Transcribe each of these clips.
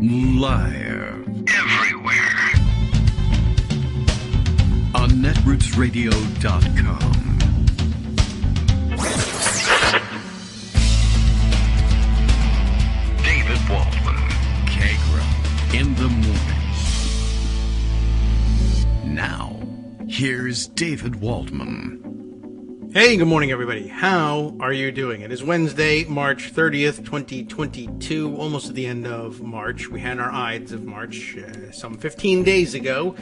Live. Everywhere. On netrootsradio.com. David Waldman. Kagro. In the morning. Now, here's David Waldman. Hey, good morning, everybody. How are you doing? It is Wednesday, March 30th, 2022, almost at the end of March. We had our Ides of March some 15 days ago.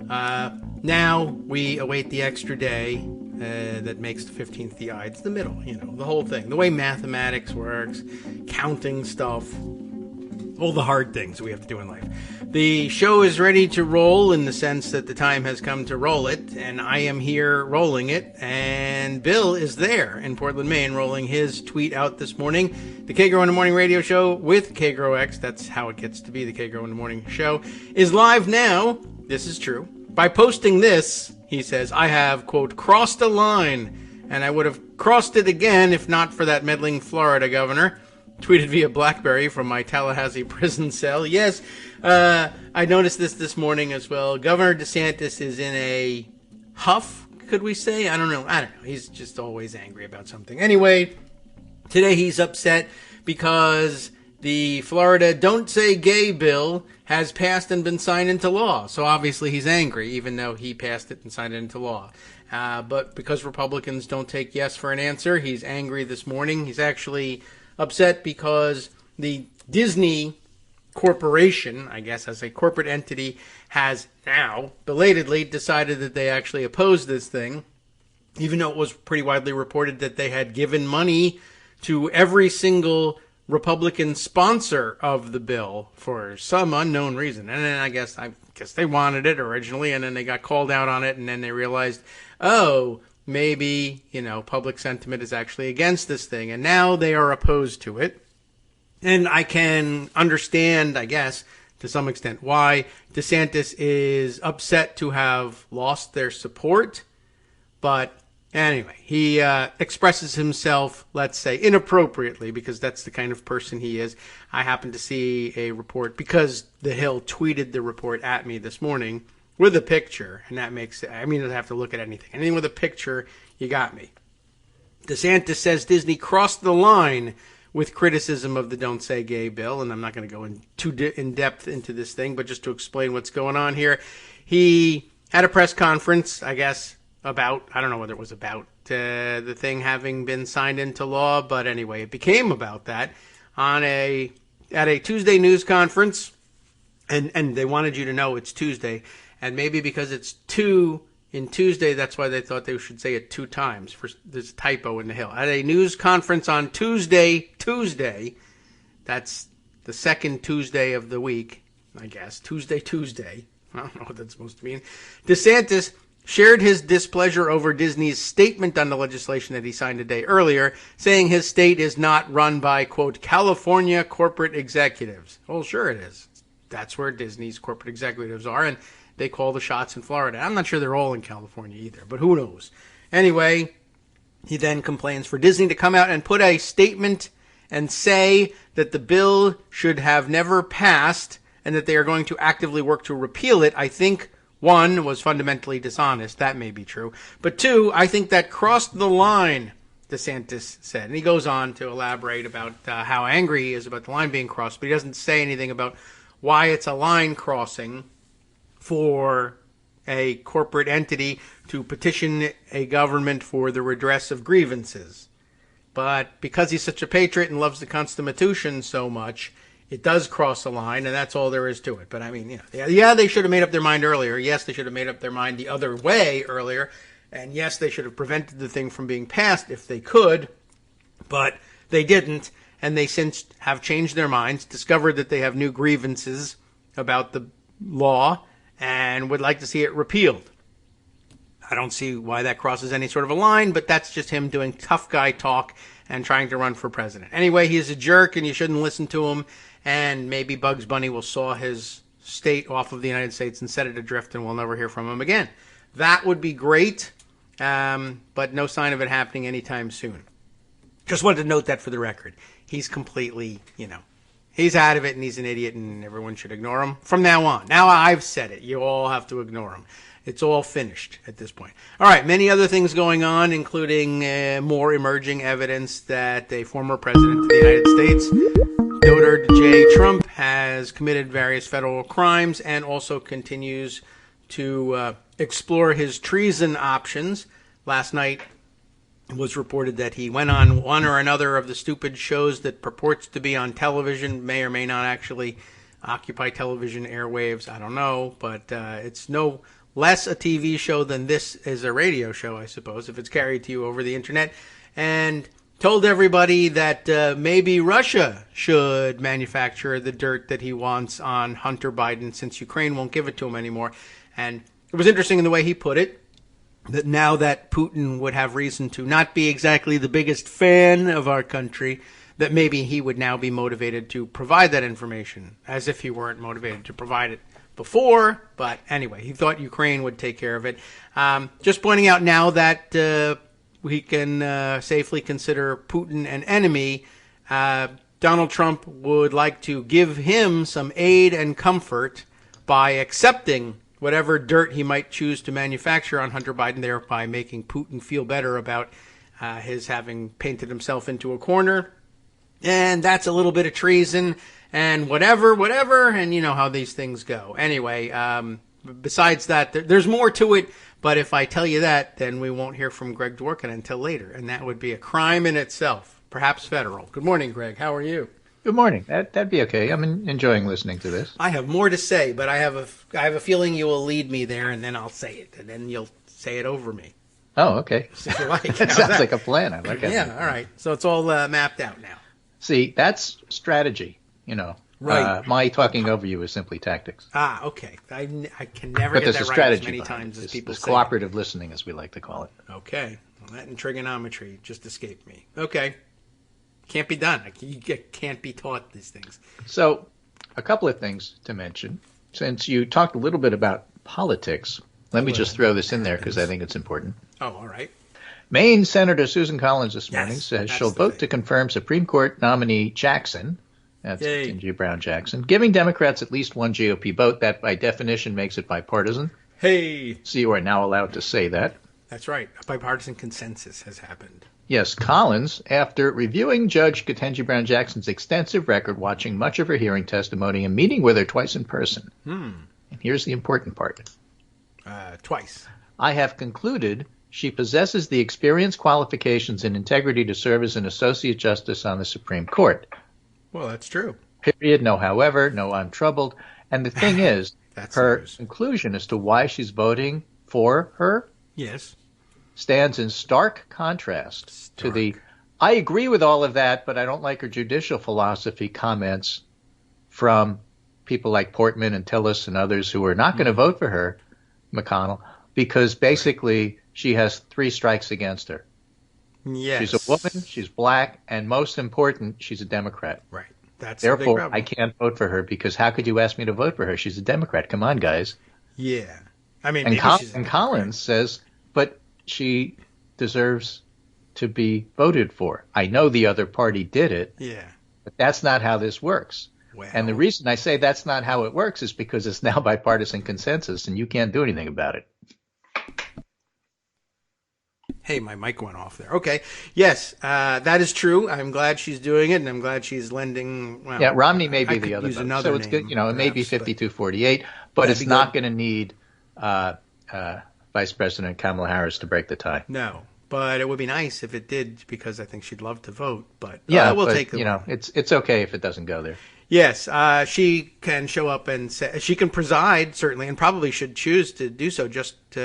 Now we await the extra day that makes the 15th the Ides, the middle, the whole thing. The way mathematics works, counting stuff, all the hard things we have to do in life. The show is ready to roll in the sense that the time has come to roll it, and I am here rolling it, and Bill is there in Portland, Maine, rolling his tweet out this morning. The Kagro in the Morning radio show with Kagro X, that's how it gets to be, the Kagro in the Morning show, is live now, this is true. By posting this, he says, I have, quote, crossed a line, and I would have crossed it again if not for that meddling Florida governor. Tweeted via BlackBerry from my Tallahassee prison cell. Yes, I noticed this morning as well. Governor DeSantis is in a huff, could we say? I don't know. He's just always angry about something. Anyway, today he's upset because the Florida Don't Say Gay bill has passed and been signed into law. So obviously he's angry, even though he passed it and signed it into law. But because Republicans don't take yes for an answer, he's angry this morning. He's actually upset because the Disney Corporation, I guess as a corporate entity, has now belatedly decided that they actually oppose this thing, even though it was pretty widely reported that they had given money to every single Republican sponsor of the bill for some unknown reason. And then I guess they wanted it originally, and then they got called out on it, and then they realized, maybe, public sentiment is actually against this thing, and now they are opposed to it. And I can understand, I guess, to some extent, why DeSantis is upset to have lost their support. But anyway, he expresses himself, let's say, inappropriately, because that's the kind of person he is. I happened to see a report, because The Hill tweeted the report at me this morning, with a picture, and that makes it, I don't have to look at anything. Anything with a picture, you got me. DeSantis says Disney crossed the line with criticism of the Don't Say Gay bill, and I'm not going to go in depth into this thing, but just to explain what's going on here. He had a press conference, I guess, about, I don't know whether it was about the thing having been signed into law, but anyway, it became about that at a Tuesday news conference, and they wanted you to know it's Tuesday. And maybe because it's 2 in Tuesday, that's why they thought they should say it 2 times. There's a typo in the Hill. At a news conference on Tuesday, that's the second Tuesday of the week, I guess. Tuesday. I don't know what that's supposed to mean. DeSantis shared his displeasure over Disney's statement on the legislation that he signed a day earlier, saying his state is not run by, quote, California corporate executives. Well, sure it is. That's where Disney's corporate executives are, and they call the shots in Florida. I'm not sure they're all in California either, but who knows? Anyway, he then complains for Disney to come out and put a statement and say that the bill should have never passed and that they are going to actively work to repeal it. I think, 1, was fundamentally dishonest. That may be true. But 2, I think that crossed the line, DeSantis said. And he goes on to elaborate about how angry he is about the line being crossed, but he doesn't say anything about why it's a line crossing for a corporate entity to petition a government for the redress of grievances. But because he's such a patriot and loves the Constitution so much, it does cross a line, and that's all there is to it. But they should have made up their mind earlier. Yes, they should have made up their mind the other way earlier. And yes, they should have prevented the thing from being passed if they could, but they didn't. And they since have changed their minds, discovered that they have new grievances about the law, and would like to see it repealed. I don't see why that crosses any sort of a line, but that's just him doing tough guy talk and trying to run for president. Anyway, he's a jerk, and you shouldn't listen to him, and maybe Bugs Bunny will saw his state off of the United States and set it adrift, and we'll never hear from him again. That would be great, but no sign of it happening anytime soon. Just wanted to note that for the record. He's completely, He's out of it, and he's an idiot, and everyone should ignore him from now on. Now I've said it. You all have to ignore him. It's all finished at this point. All right, many other things going on, including more emerging evidence that a former president of the United States, Donald J. Trump, has committed various federal crimes and also continues to explore his treason options. Last night, it was reported that he went on one or another of the stupid shows that purports to be on television, may or may not actually occupy television airwaves. I don't know, but it's no less a TV show than this is a radio show, I suppose, if it's carried to you over the internet, and told everybody that maybe Russia should manufacture the dirt that he wants on Hunter Biden since Ukraine won't give it to him anymore. And it was interesting in the way he put it, that now that Putin would have reason to not be exactly the biggest fan of our country, that maybe he would now be motivated to provide that information, as if he weren't motivated to provide it before. But anyway, he thought Ukraine would take care of it. Just pointing out now that we can safely consider Putin an enemy. Donald Trump would like to give him some aid and comfort by accepting whatever dirt he might choose to manufacture on Hunter Biden, thereby making Putin feel better about his having painted himself into a corner. And that's a little bit of treason and whatever, and you know how these things go. Anyway, besides that, there's more to it, but if I tell you that, then we won't hear from Greg Dworkin until later, and that would be a crime in itself, perhaps federal. Good morning, Greg. How are you? Good morning. That'd be okay. I'm enjoying listening to this. I have more to say, but I have a feeling you will lead me there, and then I'll say it, and then you'll say it over me. Oh, okay. If you like. That sounds like a plan. I like it. Yeah, all right. So it's all mapped out now. See, that's strategy, you know. Right. My talking over you is simply tactics. Ah, okay. I can never But get there's that a right strategy as many behind times it. as people It's say. cooperative listening, as we like to call it. Okay. Well, that and trigonometry just escaped me. Okay. Can't be done. You can't be taught these things. So, a couple of things to mention. Since you talked a little bit about politics, let me just throw this in there because I think it's important. Oh, all right. Maine Senator Susan Collins this morning says she'll vote thing. to confirm Supreme Court nominee Jackson, that's Yay. Ketanji Brown Jackson, giving Democrats at least one GOP vote. That, by definition, makes it bipartisan. Hey. So you are now allowed to say that. That's right. A bipartisan consensus has happened. Yes, Collins, after reviewing Judge Ketanji Brown Jackson's extensive record, watching much of her hearing testimony, and meeting with her twice in person. And here's the important part. Twice. I have concluded she possesses the experience, qualifications, and integrity to serve as an associate justice on the Supreme Court. Well, that's true. Period. No however. No I'm troubled. And the thing is, her news. conclusion as to why she's voting for her Yes. stands in stark contrast to the I agree with all of that, but I don't like her judicial philosophy comments from people like Portman and Tillis and others who are not going to vote for her, McConnell, because basically she has 3 strikes against her. Yes. She's a woman, she's black, and most important, she's a Democrat. Right. That's the big Therefore, problem. I can't vote for her because how could you ask me to vote for her? She's a Democrat. Come on, guys. Yeah. I mean, And, maybe she's a Collins says, but she deserves to be voted for. I know the other party did it, Yeah. but that's not how this works. Well, And the reason I say that's not how it works is because it's now bipartisan consensus, and you can't do anything about it. Hey, my mic went off there. Okay. Yes, that is true. I'm glad she's doing it, and I'm glad she's lending. Well, Yeah, Romney may I be could the other use vote. another So it's name, good. You know, it may be perhaps, but 52-48, but That'd it's be not good. going to need Vice President Kamala Harris to break the tie. No, but it would be nice if it did, because I think she'd love to vote. But Yeah, we'll but, take the you know, it's okay if it doesn't go there. Yes, she can show up and say, she can preside, certainly, and probably should choose to do so. Just to,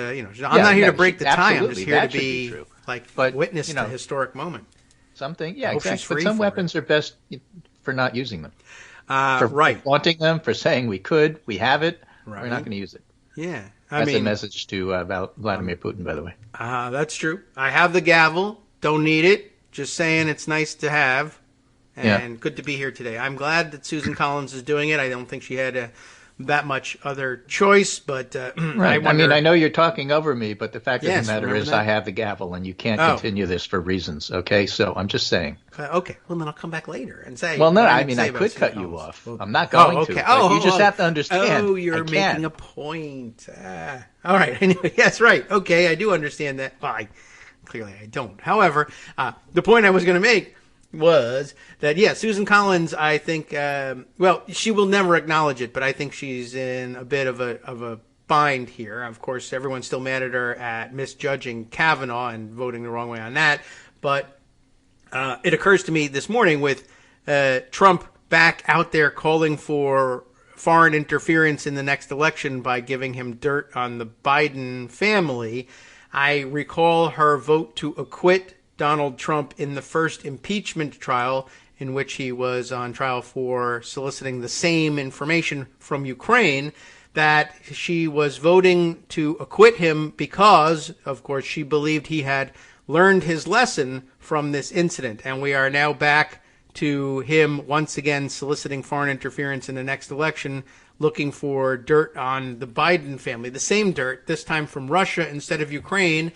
I'm not here to break the tie. I'm just absolutely, here that to should be be true. like But, witness you to know, a historic moment. Something, yeah, Hope she's exactly. free But some for weapons are best for not using them. For Right. wanting them, for saying we could, we have it, Right. we're not going to use it. Yeah. That's a message to Vladimir Putin, by the way. That's true. I have the gavel. Don't need it. Just saying it's nice to have. And good to be here today. I'm glad that Susan Collins is doing it. I don't think she had that much other choice, but right. I know you're talking over me, but the fact of the matter is I have the gavel and you can't continue this for reasons, okay? So I'm just saying. Okay, well, then I'll come back later and say. Well, no, I could cut you off. I'm not going to. But you just have to understand. Oh, you're making a point. All right. Anyway, yes, right. Okay, I do understand that. Well, clearly I don't. However, the point I was going to make was that, Susan Collins, I think, she will never acknowledge it, but I think she's in a bit of a bind here. Of course, everyone's still mad at her at misjudging Kavanaugh and voting the wrong way on that, but it occurs to me this morning with Trump back out there calling for foreign interference in the next election by giving him dirt on the Biden family. I recall her vote to acquit Donald Trump in the first impeachment trial, in which he was on trial for soliciting the same information from Ukraine, that she was voting to acquit him because, of course, she believed he had learned his lesson from this incident. And we are now back to him once again soliciting foreign interference in the next election, looking for dirt on the Biden family, the same dirt, this time from Russia instead of Ukraine.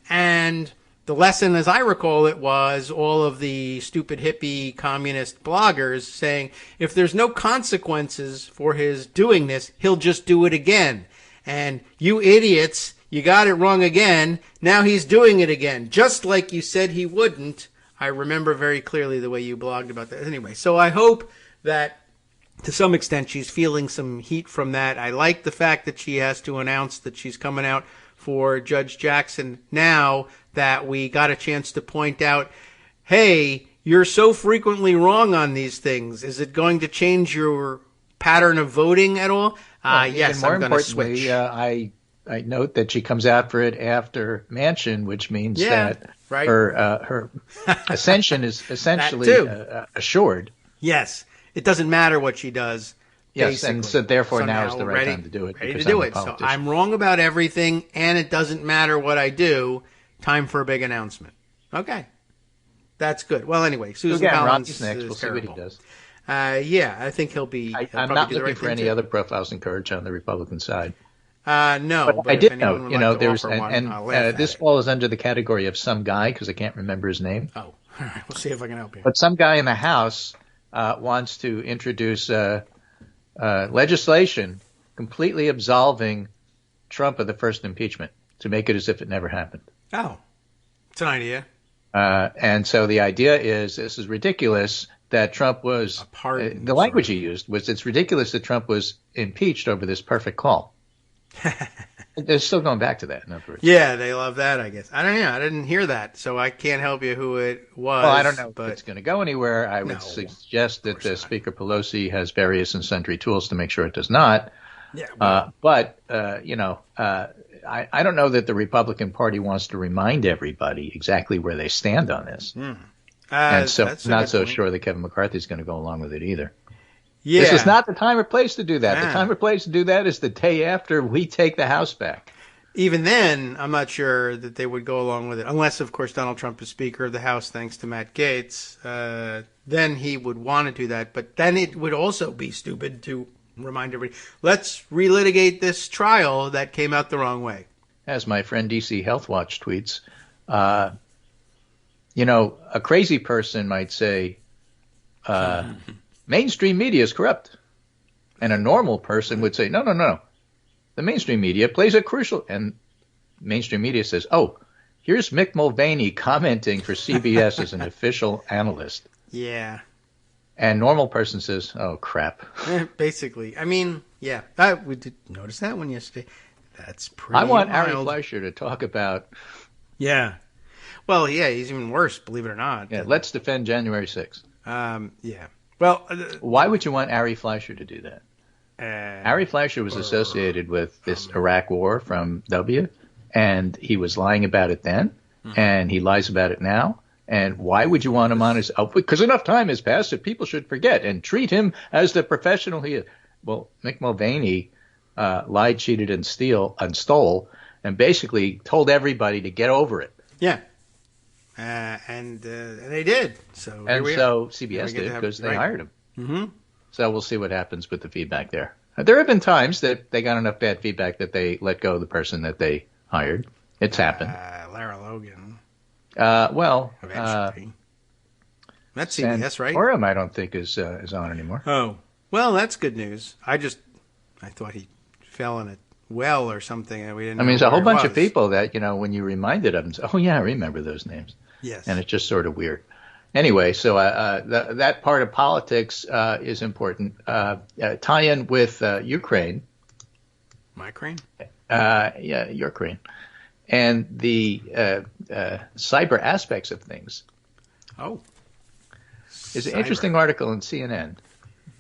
And the lesson, as I recall it, was all of the stupid hippie communist bloggers saying, if there's no consequences for his doing this, he'll just do it again. And you idiots, you got it wrong again. Now he's doing it again, just like you said he wouldn't. I remember very clearly the way you blogged about that. Anyway, so I hope that to some extent she's feeling some heat from that. I like the fact that she has to announce that she's coming out for Judge Jackson now that we got a chance to point out, hey, you're so frequently wrong on these things. Is it going to change your pattern of voting at all? Yes, I'm going to switch. I note that she comes out for it after Manchin, which means that her ascension is essentially assured. Yes, it doesn't matter what she does. Yes, basically. and so therefore now is the right time to do it. Ready to do it. So I'm wrong about everything, and it doesn't matter what I do. Time for a big announcement. Okay. That's good. Well, anyway, Susan Collins is next. We'll see what he does. I think he'll be. I'm not looking for any other profiles in courage on the Republican side. No, but I did note, there's this falls under the category of some guy because I can't remember his name. Oh, all right. We'll see if I can help you. But some guy in the House wants to introduce legislation completely absolving Trump of the first impeachment to make it as if it never happened. Oh, it's an idea. And so the idea is this is ridiculous that Trump was the language he used was it's ridiculous that Trump was impeached over this perfect call. They're still going back to that, in other words. Yeah, they love that, I guess. I don't know. I didn't hear that, so I can't help you who it was. Well, I don't know if it's going to go anywhere. I would suggest that Speaker Pelosi has various and sundry tools to make sure it does not. Yeah. I don't know that the Republican Party wants to remind everybody exactly where they stand on this. And so I'm not so sure that Kevin McCarthy is going to go along with it either. Yeah. This is not the time or place to do that. The time or place to do that is the day after we take the House back. Even then, I'm not sure that they would go along with it. Unless, of course, Donald Trump is Speaker of the House thanks to Matt Gaetz. Then he would want to do that. But then it would also be stupid to remind everybody, let's relitigate this trial that came out the wrong way. As my friend DC Health Watch tweets, a crazy person might say, mainstream media is corrupt. And a normal person would say, no. The mainstream media plays a crucial, and mainstream media says, oh, here's Mick Mulvaney commenting for CBS as an official analyst. Yeah. And normal person says, oh, crap. Basically. I mean, yeah. We did notice that one yesterday. That's pretty I want wild. Ari Fleischer to talk about. Yeah. Well, yeah, he's even worse, believe it or not. Yeah, let's defend January 6th. Yeah. Well, why would you want Ari Fleischer to do that? Ari Fleischer was associated with this Iraq war from W, and he was lying about it then, and he lies about it now. And why would you want him on his – because enough time has passed that people should forget and treat him as the professional he is. Well, Mick Mulvaney lied, cheated, and stole, and basically told everybody to get over it. Yeah. And they did. So CBS did because they hired him. Mm-hmm. So we'll see what happens with the feedback there. There have been times that they got enough bad feedback that they let go of the person that they hired. It's happened. Lara Logan. Eventually. That's CBS, right? Orem, I don't think is on anymore. Oh, well, that's good news. I thought he fell in a well or something, and we didn't. I mean, there's a whole bunch of people that when you reminded of them, say, oh yeah, I remember those names. Yes, and it's just sort of weird. Anyway, so that part of politics is important. Tie in with Ukraine. My crane? Yeah, Ukraine. And the cyber aspects of things. Oh. There's an interesting article in CNN.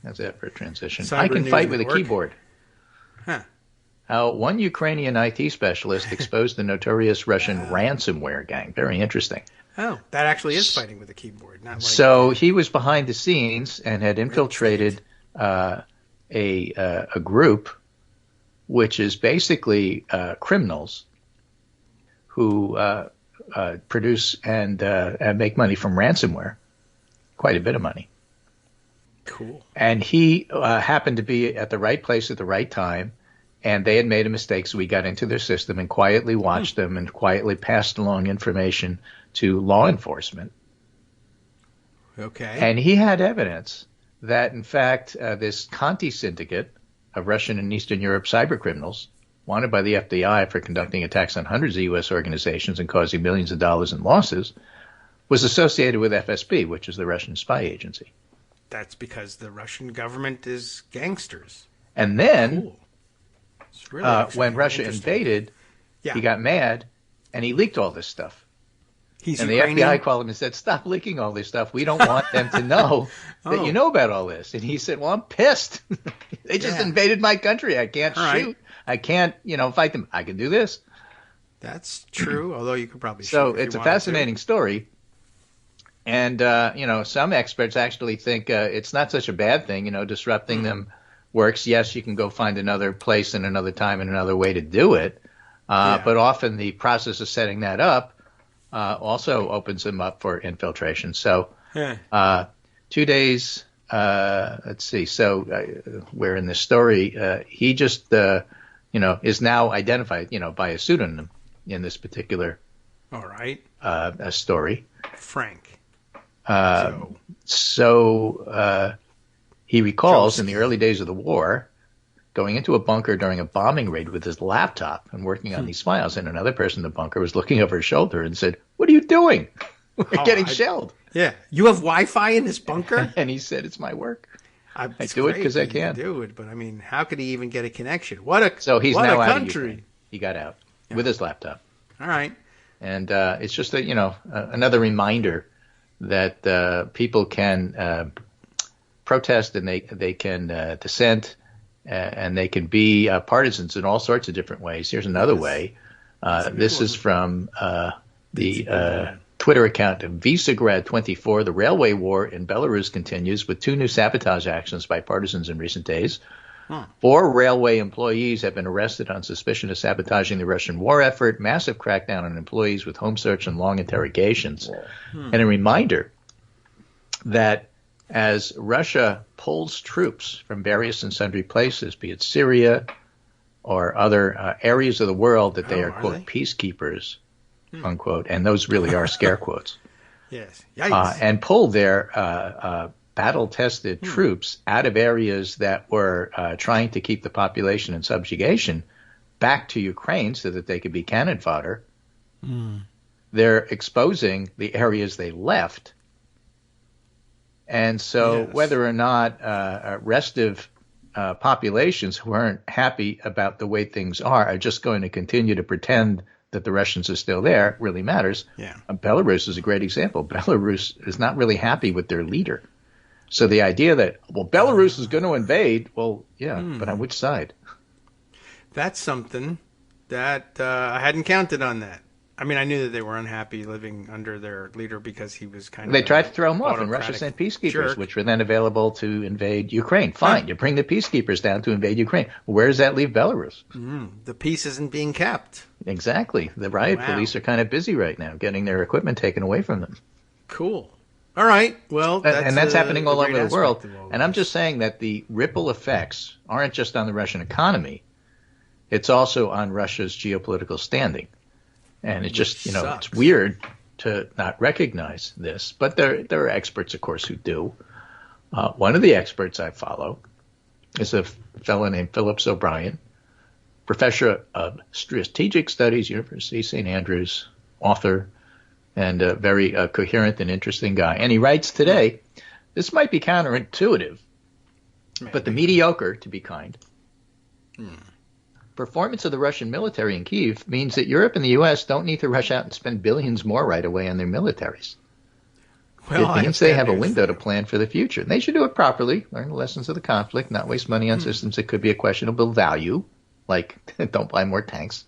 How's that for a transition? Cyber I can News fight with a Network? keyboard. Huh. How one Ukrainian IT specialist exposed the notorious Russian ransomware gang. Very interesting. Oh, that actually is fighting with a keyboard. Not like So he was behind the scenes and had infiltrated a group which is basically criminals who produce and make money from ransomware, quite a bit of money. Cool. And he happened to be at the right place at the right time, and they had made a mistake, so we got into their system and quietly watched them and quietly passed along information to law enforcement. Okay. And he had evidence that, in fact, this Conti syndicate of Russian and Eastern Europe cyber criminals, wanted by the FBI for conducting attacks on hundreds of U.S. organizations and causing millions of dollars in losses, was associated with FSB, which is the Russian spy agency. That's because the Russian government is gangsters. And then, Cool. It's really when Russia invaded, he got mad, and he leaked all this stuff. He's and Ukrainian? the FBI called him and said, stop leaking all this stuff. We don't want them to know that you know about all this. And he said, well, I'm pissed. They just invaded my country. I can't shoot. I can't, fight them. I can do this. That's true, although you could probably So shoot if it's you a wanted fascinating story. And, some experts actually think it's not such a bad thing, disrupting them works. Yes, you can go find another place and another time and another way to do it. But often the process of setting that up also opens them up for infiltration. So 2 days, let's see. So where in this story, he just, is now identified, by a pseudonym in this particular story. Frank. So he recalls in the early days of the war going into a bunker during a bombing raid with his laptop and working on these files. And another person in the bunker was looking over his shoulder and said, what are you doing? We're getting shelled. Yeah. You have Wi-Fi in this bunker? And he said, it's my work. I It's do it great because I that you can. do it, but I mean, how could he even get a connection? So he's what now a out of country. Ukraine. He got out with his laptop. All right. And it's just another reminder that people can protest and they can dissent and they can be partisans in all sorts of different ways. Here's another way. This is from the Twitter account of Visegrad24. The railway war in Belarus continues with 2 new sabotage actions by partisans in recent days. 4 railway employees have been arrested on suspicion of sabotaging the Russian war effort, massive crackdown on employees with home search and long interrogations. And a reminder that as Russia pulls troops from various and sundry places, be it Syria or other areas of the world that they are, quote, peacekeepers, unquote, and those really are scare quotes. Yes. Yikes. And pull their battle-tested troops out of areas that were trying to keep the population in subjugation back to Ukraine so that they could be cannon fodder. They're exposing the areas they left. And so whether or not restive populations who aren't happy about the way things are just going to continue to pretend that the Russians are still there really matters. Yeah. Belarus is a great example. Belarus is not really happy with their leader. So the idea that, well, Belarus is going to invade, well, yeah, but on which side? That's something that I hadn't counted on that. I mean, I knew that they were unhappy living under their leader because he was kind of. They tried to throw him off, and Russia sent peacekeepers, which were then available to invade Ukraine. Fine, you bring the peacekeepers down to invade Ukraine. Where does that leave Belarus? The peace isn't being kept. Exactly. The riot police are kind of busy right now getting their equipment taken away from them. Cool. All right. Well, that's happening all a over great the world. aspect of all And I'm this. just saying that the ripple effects aren't just on the Russian economy. It's also on Russia's geopolitical standing. And it's just, sucks. it's weird to not recognize this. But there are experts, of course, who do. One of the experts I follow is a fellow named Phillips O'Brien, professor of strategic studies, University of St. Andrews, author, and a very coherent and interesting guy. And he writes today, this might be counterintuitive, but the mediocre, to be kind, performance of the Russian military in Kyiv means that Europe and the U.S. don't need to rush out and spend billions more right away on their militaries. Well, it means they have a window to plan for the future. And they should do it properly, learn the lessons of the conflict, not waste money on systems that could be a questionable value, like don't buy more tanks.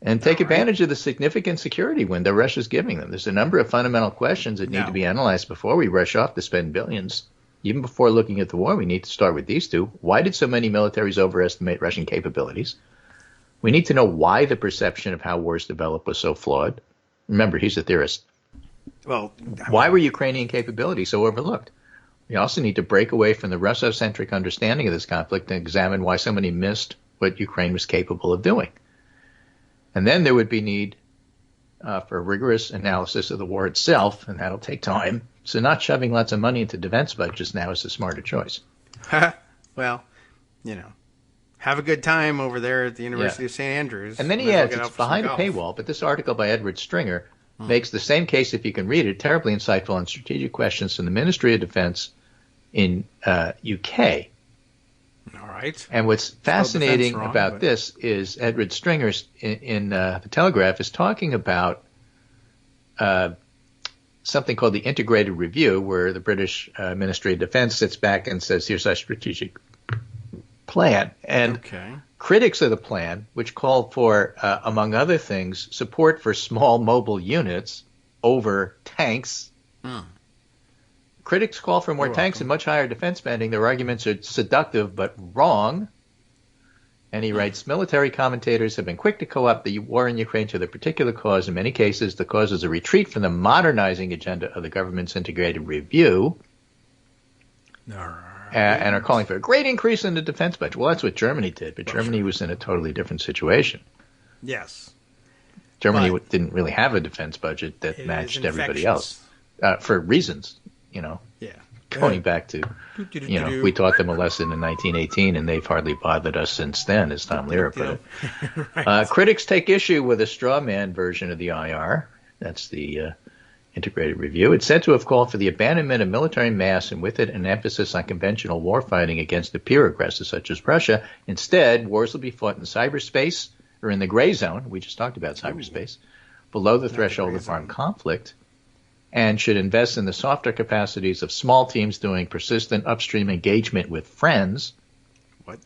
And take advantage of the significant security window Russia's giving them. There's a number of fundamental questions that need to be analyzed before we rush off to spend billions. Even before looking at the war, we need to start with these two. Why did so many militaries overestimate Russian capabilities? We need to know why the perception of how wars develop was so flawed. Remember, he's a theorist. Well, why were Ukrainian capabilities so overlooked? We also need to break away from the Russo-centric understanding of this conflict and examine why so many missed what Ukraine was capable of doing. And then there would be need for a rigorous analysis of the war itself, and that'll take time. So not shoving lots of money into defense budgets now is a smarter choice. Well, have a good time over there at the University of St. Andrews. And then he adds, it's behind a paywall, but this article by Edward Stringer makes the same case, if you can read it, terribly insightful on strategic questions from the Ministry of Defense in UK. All right. And what's fascinating about this is Edward Stringer in the Telegraph is talking about something called the Integrated Review, where the British Ministry of Defense sits back and says, here's our strategic plan. And critics of the plan, which call for, among other things, support for small mobile units over tanks. Critics call for more tanks and much higher defense spending. Their arguments are seductive but wrong. And he writes, military commentators have been quick to co-opt the war in Ukraine to their particular cause. In many cases, the cause is a retreat from the modernizing agenda of the government's integrated review. And are calling for a great increase in the defense budget. Well, that's what Germany did, but Germany was in a totally different situation. Yes. Germany didn't really have a defense budget that matched everybody else for reasons, Yeah. Going back to, we taught them a lesson in 1918, and they've hardly bothered us since then, as Tom Lehrer put it. Critics take issue with a straw man version of the IR. That's the Integrated Review. It's said to have called for the abandonment of military mass, and with it an emphasis on conventional warfighting against the peer aggressors such as Russia. Instead, wars will be fought in cyberspace or in the gray zone. We just talked about cyberspace, below the threshold of armed conflict, and should invest in the softer capacities of small teams doing persistent upstream engagement with friends. What?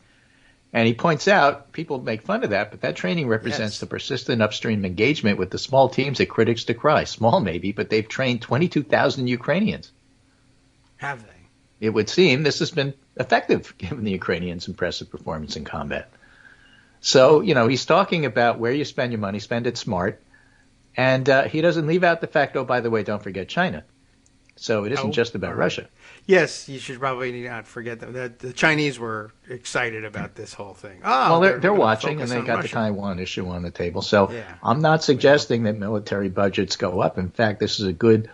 And he points out, people make fun of that, but that training represents the persistent upstream engagement with the small teams that critics decry. Small maybe, but they've trained 22,000 Ukrainians. Have they? It would seem this has been effective, given the Ukrainians' impressive performance in combat. So, he's talking about where you spend your money, spend it smart. And he doesn't leave out the fact, by the way, don't forget China. So it isn't just about Russia. Yes, you should probably not forget that the Chinese were excited about this whole thing. Well, they're watching, and they got the Taiwan issue on the table. So I'm not suggesting that military budgets go up. In fact, this is a good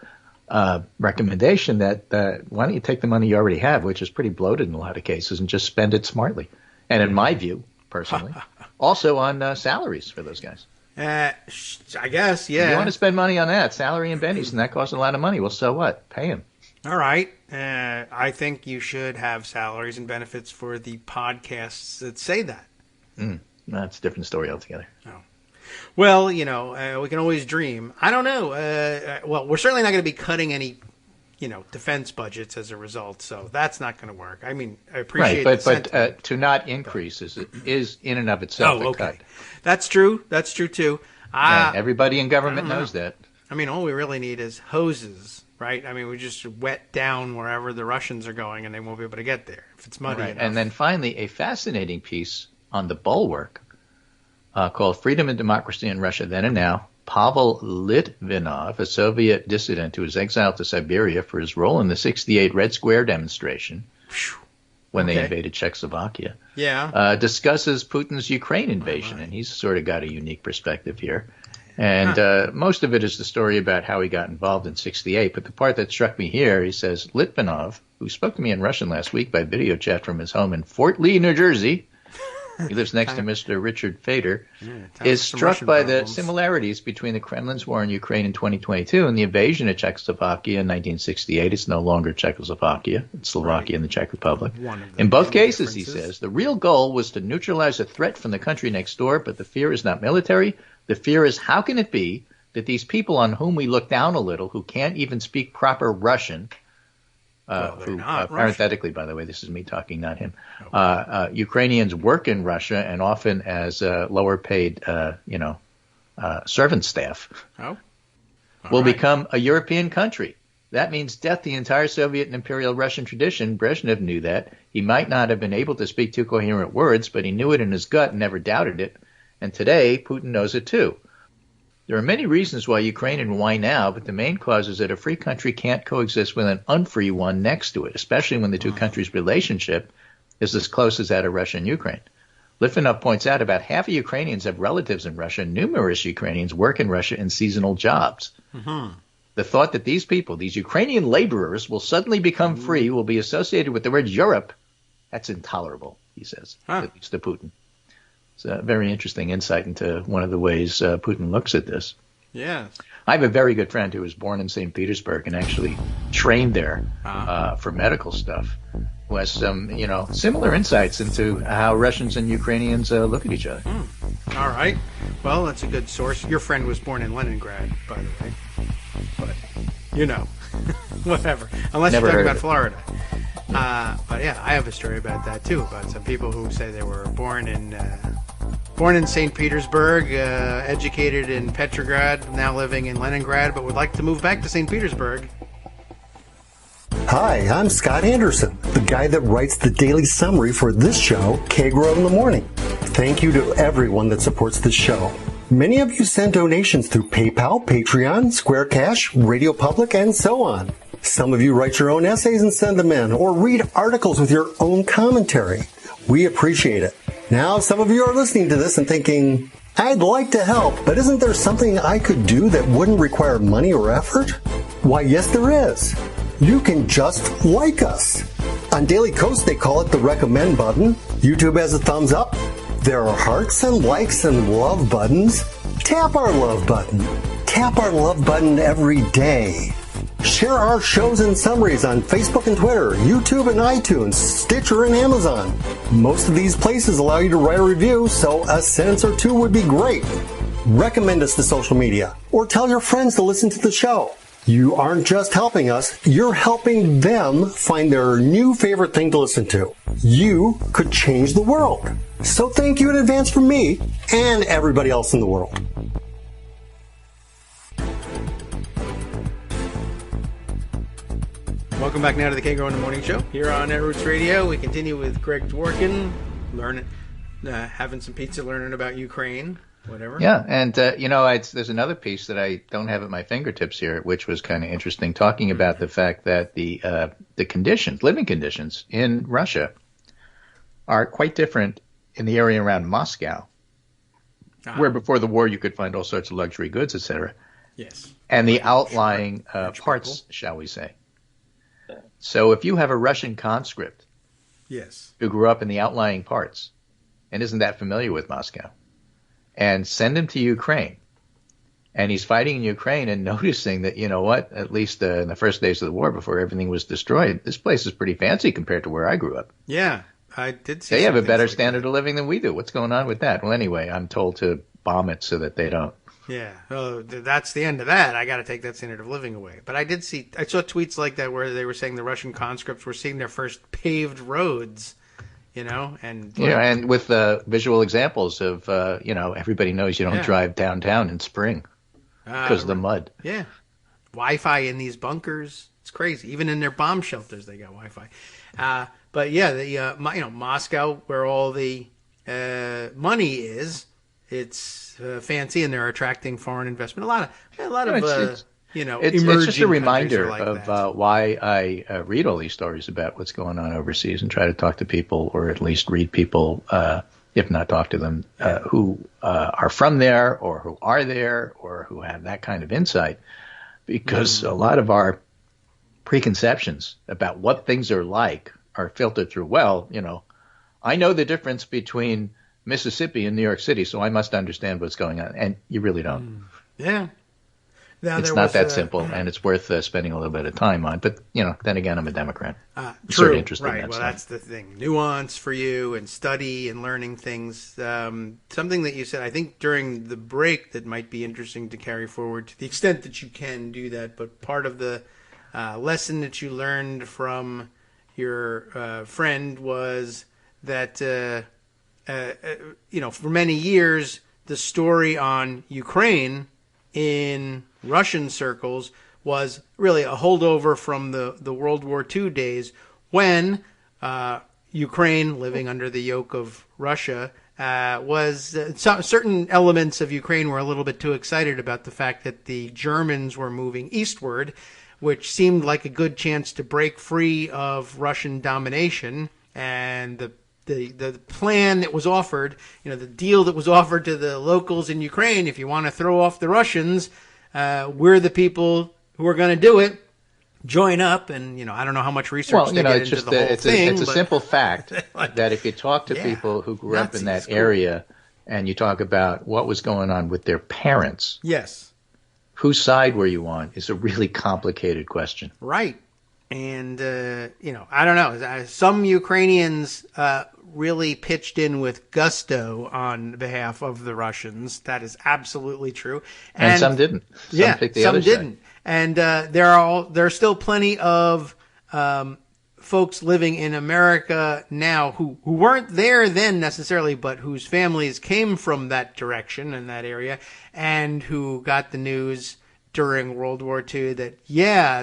recommendation that why don't you take the money you already have, which is pretty bloated in a lot of cases, and just spend it smartly. And in my view, personally, also on salaries for those guys. I guess, yeah. If you want to spend money on that, salary and bennies, and that costs a lot of money, well, so what? Pay him. All right. I think you should have salaries and benefits for the podcasts that say that. That's a different story altogether. Oh. Well, we can always dream. I don't know. Well, we're certainly not going to be cutting any, defense budgets as a result, so that's not going to work. I mean, I appreciate but to not increase is in and of itself a cut. That's true. That's true, too. Everybody in government knows that. I mean, all we really need is hoses, right? I mean, we just wet down wherever the Russians are going, and they won't be able to get there if it's muddy enough. And then finally, a fascinating piece on the Bulwark called Freedom and Democracy in Russia Then and Now, Pavel Litvinov, a Soviet dissident who was exiled to Siberia for his role in the '68 Red Square demonstration when they invaded Czechoslovakia, discusses Putin's Ukraine invasion, and he's sort of got a unique perspective here. And most of it is the story about how he got involved in '68. But the part that struck me here, he says, Litvinov, who spoke to me in Russian last week by video chat from his home in Fort Lee, New Jersey, he lives next to Mr. Richard Fader, is struck by the similarities between the Kremlin's war in Ukraine in 2022 and the invasion of Czechoslovakia in 1968. It's no longer Czechoslovakia. It's Slovakia and the Czech Republic. In both cases, he says, the real goal was to neutralize a threat from the country next door, but the fear is not military. The fear is, how can it be that these people on whom we look down a little, who can't even speak proper Russian, parenthetically, by the way, this is me talking, not him. Ukrainians work in Russia and often as lower paid, servant staff. Will become a European country. That means death to the entire Soviet and Imperial Russian tradition. Brezhnev knew that. He might not have been able to speak two coherent words, but he knew it in his gut and never doubted it. And today, Putin knows it too. There are many reasons why Ukraine and why now, but the main cause is that a free country can't coexist with an unfree one next to it, especially when the two countries' relationship is as close as that of Russia and Ukraine. Litvinov points out about half of Ukrainians have relatives in Russia. Numerous Ukrainians work in Russia in seasonal jobs. The thought that these people, these Ukrainian laborers, will suddenly become free, will be associated with the word Europe, that's intolerable, he says, at least to Putin. It's a very interesting insight into one of the ways Putin looks at this. Yes. I have a very good friend who was born in St. Petersburg and actually trained there for medical stuff, who has some, similar insights into how Russians and Ukrainians look at each other. All right. Well, that's a good source. Your friend was born in Leningrad, by the way. But, whatever. Unless you're talking about Florida. But yeah, I have a story about that too, about some people who say they were born in St. Petersburg, educated in Petrograd, now living in Leningrad, but would like to move back to St. Petersburg. Hi, I'm Scott Anderson, the guy that writes the daily summary for this show, Kagro in the Morning. Thank you to everyone that supports this show. Many of you send donations through PayPal, Patreon, Square Cash, Radio Public, and so on. Some of you write your own essays and send them in, or read articles with your own commentary. We appreciate it. Now, some of you are listening to this and thinking, I'd like to help, but isn't there something I could do that wouldn't require money or effort? Why, yes, there is. You can just like us. On Daily Kos, they call it the recommend button. YouTube has a thumbs up. There are hearts and likes and love buttons. Tap our love button. Tap our love button every day. Share our shows and summaries on Facebook and Twitter, YouTube and iTunes, Stitcher and Amazon. Most of these places allow you to write a review, so a sentence or two would be great. Recommend us to social media, or tell your friends to listen to the show. You aren't just helping us, you're helping them find their new favorite thing to listen to. You could change the world. So thank you in advance from me and everybody else in the world. Welcome back now to the Kagro in the Morning Show here on Roots Radio. We continue with Greg Dworkin, having some pizza, learning about Ukraine, whatever. Yeah, and there's another piece that I don't have at my fingertips here, which was kind of interesting, talking about the fact that the living conditions in Russia are quite different in the area around Moscow, where before the war you could find all sorts of luxury goods, etc. Yes, and the outlying parts, shall we say. So if you have a Russian conscript who grew up in the outlying parts and isn't that familiar with Moscow, and send him to Ukraine, and he's fighting in Ukraine and noticing that, at least in the first days of the war before everything was destroyed, this place is pretty fancy compared to where I grew up. Yeah, I did see They have a better standard of living than we do. What's going on with that? Well, anyway, I'm told to bomb it so that they don't. Yeah, well, that's the end of that. I got to take that standard of living away. But I saw tweets like that where they were saying the Russian conscripts were seeing their first paved roads, and with visual examples of, everybody knows you don't drive downtown in spring because of the mud. Yeah, Wi-Fi in these bunkers. It's crazy. Even in their bomb shelters, they got Wi-Fi. But yeah, Moscow, where all the money is it's fancy, and they're attracting foreign investment. A lot of It's emerging just a reminder countries are like of why I read all these stories about what's going on overseas and try to talk to people, or at least read people, if not talk to them, who are from there or who are there or who have that kind of insight. Because a lot of our preconceptions about what things are like are filtered through, I know the difference between Mississippi and New York City, so I must understand what's going on. And you really don't. Yeah. Now, it's not that simple, and it's worth spending a little bit of time on. But, then again, I'm a Democrat. True, sort of interested right. in that Well, stuff. that's the thing. Nuance for you and study and learning things. Something that you said, I think, during the break that might be interesting to carry forward to the extent that you can do that. But part of the lesson that you learned from your friend was that, for many years, the story on Ukraine in Russian circles was really a holdover from the World War II days, when Ukraine, living under the yoke of Russia, certain elements of Ukraine were a little bit too excited about the fact that the Germans were moving eastward, which seemed like a good chance to break free of Russian domination. And the plan that was offered, the deal that was offered to the locals in Ukraine, if you want to throw off the Russians, we're the people who are going to do it. Join up, and I don't know how much research they get into the whole thing. It's a simple fact that if you talk to people who grew up in that area, and you talk about what was going on with their parents, yes, whose side were you on, is a really complicated question. Right. And, I don't know. Some Ukrainians really pitched in with gusto on behalf of the Russians. That is absolutely true. And some didn't. Some picked the other side. Some didn't. And there are still plenty of folks living in America now who weren't there then necessarily, but whose families came from that direction and that area, and who got the news during World War II that,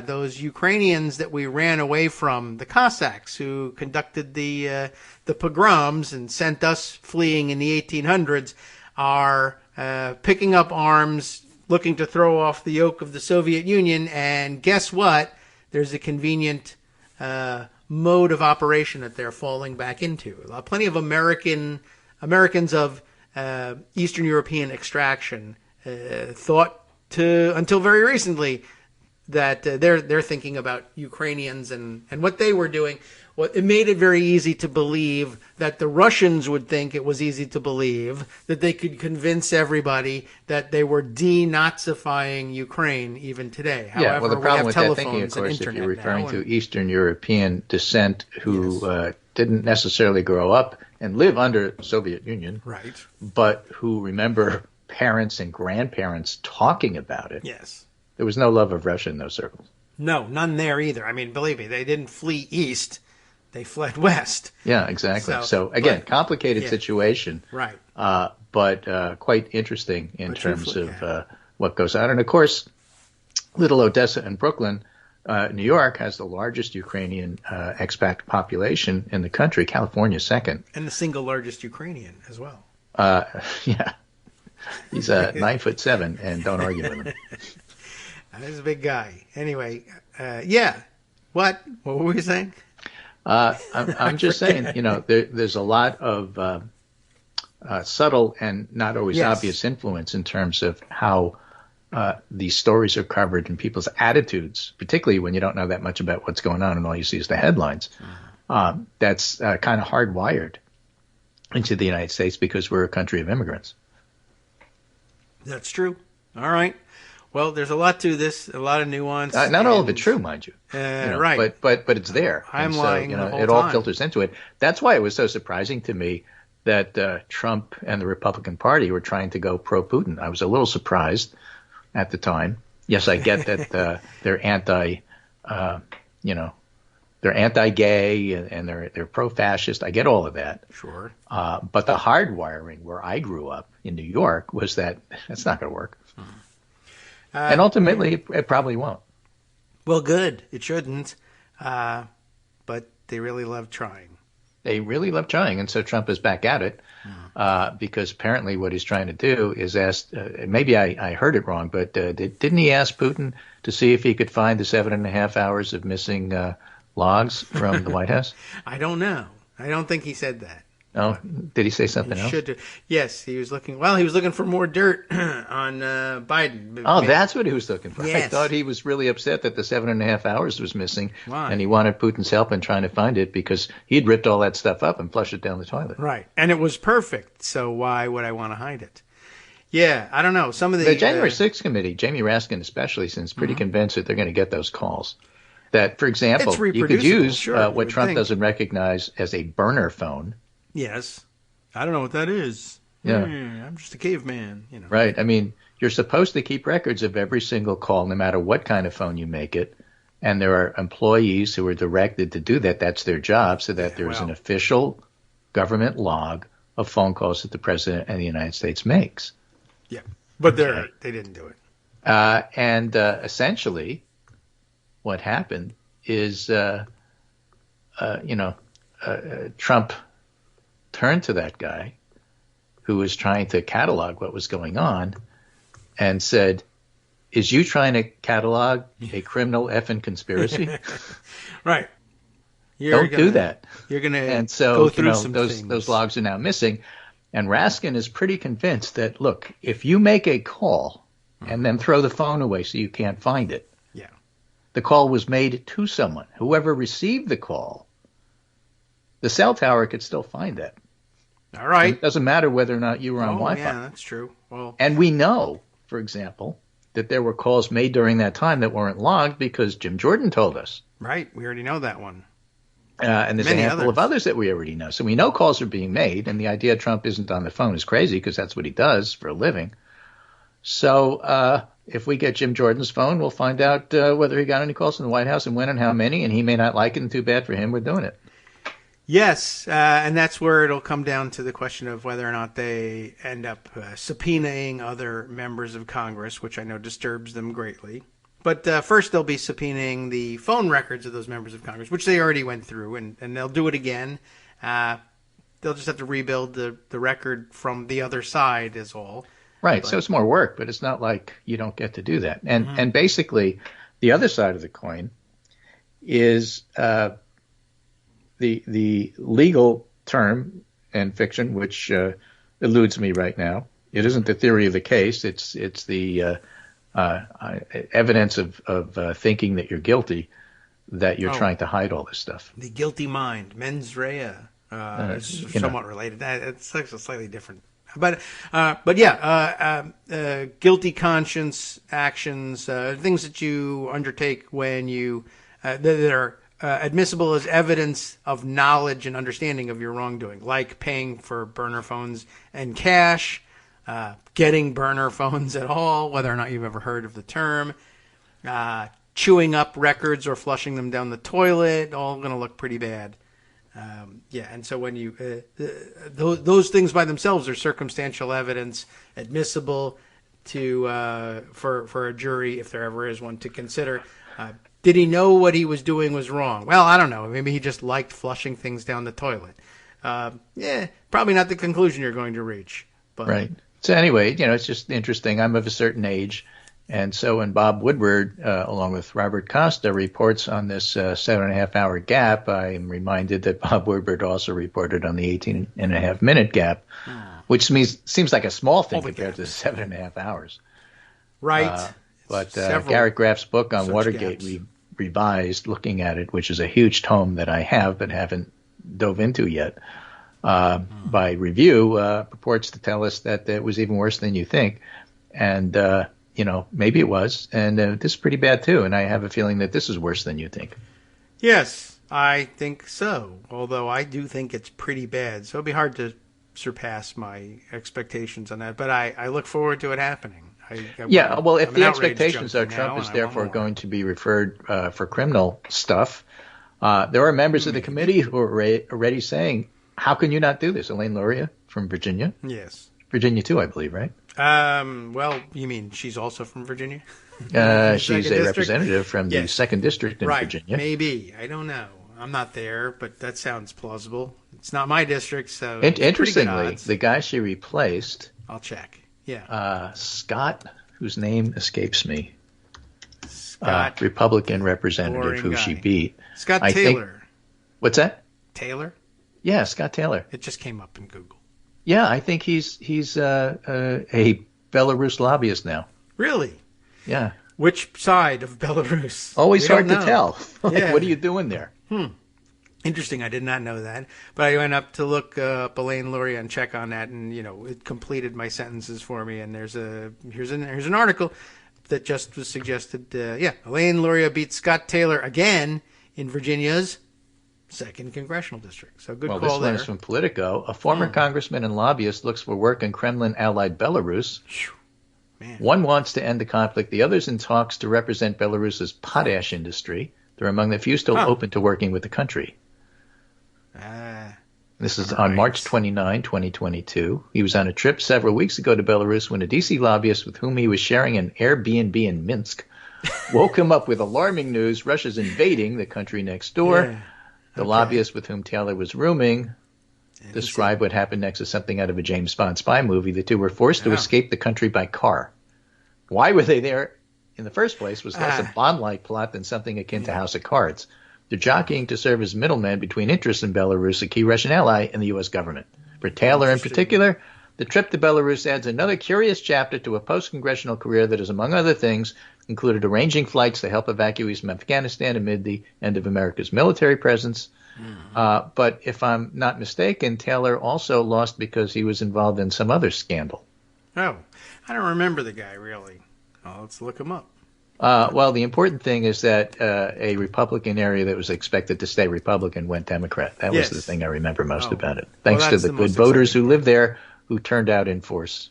those Ukrainians that we ran away from, the Cossacks who conducted the pogroms and sent us fleeing in the 1800s, are picking up arms, looking to throw off the yoke of the Soviet Union. And guess what? There's a convenient mode of operation that they're falling back into. Plenty of Americans of Eastern European extraction thought until very recently that they're thinking about Ukrainians and what they were doing. Well, it made it very easy to believe that the Russians would think it was easy to believe that they could convince everybody that they were denazifying Ukraine even today. However, the problem with that thinking, of course, if you're referring to Eastern European descent who didn't necessarily grow up and live under the Soviet Union, right, but who remember parents and grandparents talking about it. Yes. There was no love of Russia in those circles. No, none there either. I mean, believe me, they didn't flee east. They fled west. Yeah, exactly. So again, complicated situation. Right. But quite interesting in terms of what goes on. And of course, little Odessa and Brooklyn, New York has the largest Ukrainian expat population in the country. California second. And the single largest Ukrainian as well. Yeah. He's 9'7", and don't argue with him. He's a big guy. Anyway, What were we saying? I'm just saying, there's a lot of subtle and not always obvious influence in terms of how these stories are covered and people's attitudes, particularly when you don't know that much about what's going on and all you see is the headlines. That's kind of hardwired into the United States because we're a country of immigrants. That's true. All right. Well, there's a lot to this, a lot of nuance. Not all of it true, mind you. Right. But it's there. I'm so, lying the whole it all time. filters into it. That's why it was so surprising to me that Trump and the Republican Party were trying to go pro-Putin. I was a little surprised at the time. Yes, I get that they're anti-gay and they're pro-fascist. I get all of that. Sure. But the hardwiring where I grew up in New York was that that's not going to work. And ultimately, it probably won't. Well, good. It shouldn't. But they really love trying. they really love trying. And so Trump is back at it because apparently what he's trying to do is ask, maybe I heard it wrong, but didn't he ask Putin to see if he could find the 7.5 hours of missing logs from the White House? I don't know. I don't think he said that. Oh, did he say something else? Yes, he was looking. Well, he was looking for more dirt on Biden. Oh, that's what he was looking for. Yes. I thought he was really upset that the 7.5 hours was missing, Why? and he wanted Putin's help in trying to find it because he'd ripped all that stuff up and flushed it down the toilet. Right, and it was perfect. So why would I want to hide it? Yeah, I don't know. Some of the January 6th committee, Jamie Raskin especially, seems pretty convinced that they're going to get those calls. That, for example, It's you could reproducible, use sure, what Trump doesn't recognize as a burner phone. Yes, I don't know what that is. Yeah. I'm just a caveman. Right. I mean, you're supposed to keep records of every single call, no matter what kind of phone you make it. And there are employees who are directed to do that. That's their job, so that there's an official government log of phone calls that the president of the United States makes. Yeah, but they didn't do it. And essentially, what happened is, Trump turned to that guy who was trying to catalog what was going on and said, "Is you trying to catalog a criminal effing conspiracy?" Right. Don't do that. You're going to and so, go through some those things. Those logs are now missing. And Raskin is pretty convinced that, look, if you make a call and then throw the phone away so you can't find it, the call was made to someone. Whoever received the call, the cell tower could still find that. All right. And it doesn't matter whether or not you were on Wi-Fi. Yeah, that's true. Well, and we know, for example, that there were calls made during that time that weren't logged because Jim Jordan told us. Right. We already know that one. And there's Many a handful of others that we already know. So we know calls are being made, and the idea Trump isn't on the phone is crazy because that's what he does for a living. So if we get Jim Jordan's phone, we'll find out whether he got any calls from the White House and when and how many, and he may not like it, and too bad for him. We're doing it. Yes, and that's where it'll come down to the question of whether or not they end up subpoenaing other members of Congress, which I know disturbs them greatly. But first they'll be subpoenaing the phone records of those members of Congress, which they already went through, and they'll do it again. They'll just have to rebuild the record from the other side is all. Right, so it's more work, but it's not like you don't get to do that. And basically, the other side of the coin is the legal term and fiction, which eludes me right now. It isn't the theory of the case. It's the evidence of thinking that you're guilty, that you're trying to hide all this stuff. The guilty mind, mens rea, is somewhat related. It's slightly different. But guilty conscience actions, things that you undertake when you that are admissible as evidence of knowledge and understanding of your wrongdoing, like paying for burner phones and cash, getting burner phones at all, whether or not you've ever heard of the term, chewing up records or flushing them down the toilet, all going to look pretty bad. And so when you those things by themselves are circumstantial evidence admissible to for a jury, if there ever is one, to consider. Did he know what he was doing was wrong? Well, I don't know. Maybe he just liked flushing things down the toilet. Probably not the conclusion you're going to reach. But. Right. So anyway, it's just interesting. I'm of a certain age. And so when Bob Woodward, along with Robert Costa, reports on this 7.5-hour gap, I am reminded that Bob Woodward also reported on the 18.5-minute gap, which seems like a small thing compared to the 7.5 hours. Right. But Garrett Graff's book on Watergate revised, looking at it, which is a huge tome that I have but haven't dove into yet, by review, purports to tell us that it was even worse than you think. And maybe it was, and this is pretty bad too, and I have a feeling that this is worse than you think. Yes, I think so, although I do think it's pretty bad, so it'll be hard to surpass my expectations on that, but I look forward to it happening. If the expectations are Trump is therefore going to be referred for criminal stuff, there are members of the committee who are already saying, how can you not do this? Elaine Luria from Virginia? Yes. Virginia too, I believe, right? Well, you mean she's also from Virginia? She's a representative from the 2nd District in Virginia. Maybe. I don't know. I'm not there, but that sounds plausible. It's not my district, so interestingly, the guy she replaced, I'll check. Yeah, Scott, whose name escapes me, Scott, Republican representative who she beat. Scott Taylor. What's that? Taylor? Yeah, Scott Taylor. It just came up in Google. Yeah, I think he's a Belarus lobbyist now. Really? Yeah. Which side of Belarus? Always hard to tell. Yeah. What are you doing there? Interesting. I did not know that. But I went up to look up Elaine Luria and check on that, and it completed my sentences for me. And here's an article that just was suggested. Elaine Luria beats Scott Taylor again in Virginia's 2nd congressional district. So good call there. Well, this one is from Politico. A former congressman and lobbyist looks for work in Kremlin-allied Belarus. Man. One wants to end the conflict. The other's in talks to represent Belarus's potash industry. They're among the few still open to working with the country. This is on March 29, 2022. He was on a trip several weeks ago to Belarus when a D.C. lobbyist with whom he was sharing an Airbnb in Minsk woke him up with alarming news. Russia's invading the country next door. Yeah. The lobbyist with whom Taylor was rooming described what happened next as something out of a James Bond spy movie. The two were forced to escape the country by car. Why were they there in the first place was less a Bond-like plot than something akin to House of Cards. They're jockeying to serve as middlemen between interests in Belarus, a key Russian ally, and the U.S. government. For Taylor in particular, the trip to Belarus adds another curious chapter to a post-congressional career that has, among other things, included arranging flights to help evacuees from Afghanistan amid the end of America's military presence. But if I'm not mistaken, Taylor also lost because he was involved in some other scandal. Oh, I don't remember the guy, really. Oh, let's look him up. Well, the important thing is that a Republican area that was expected to stay Republican went Democrat. That was the thing I remember most about it. Thanks to the good voters who live there who turned out in force.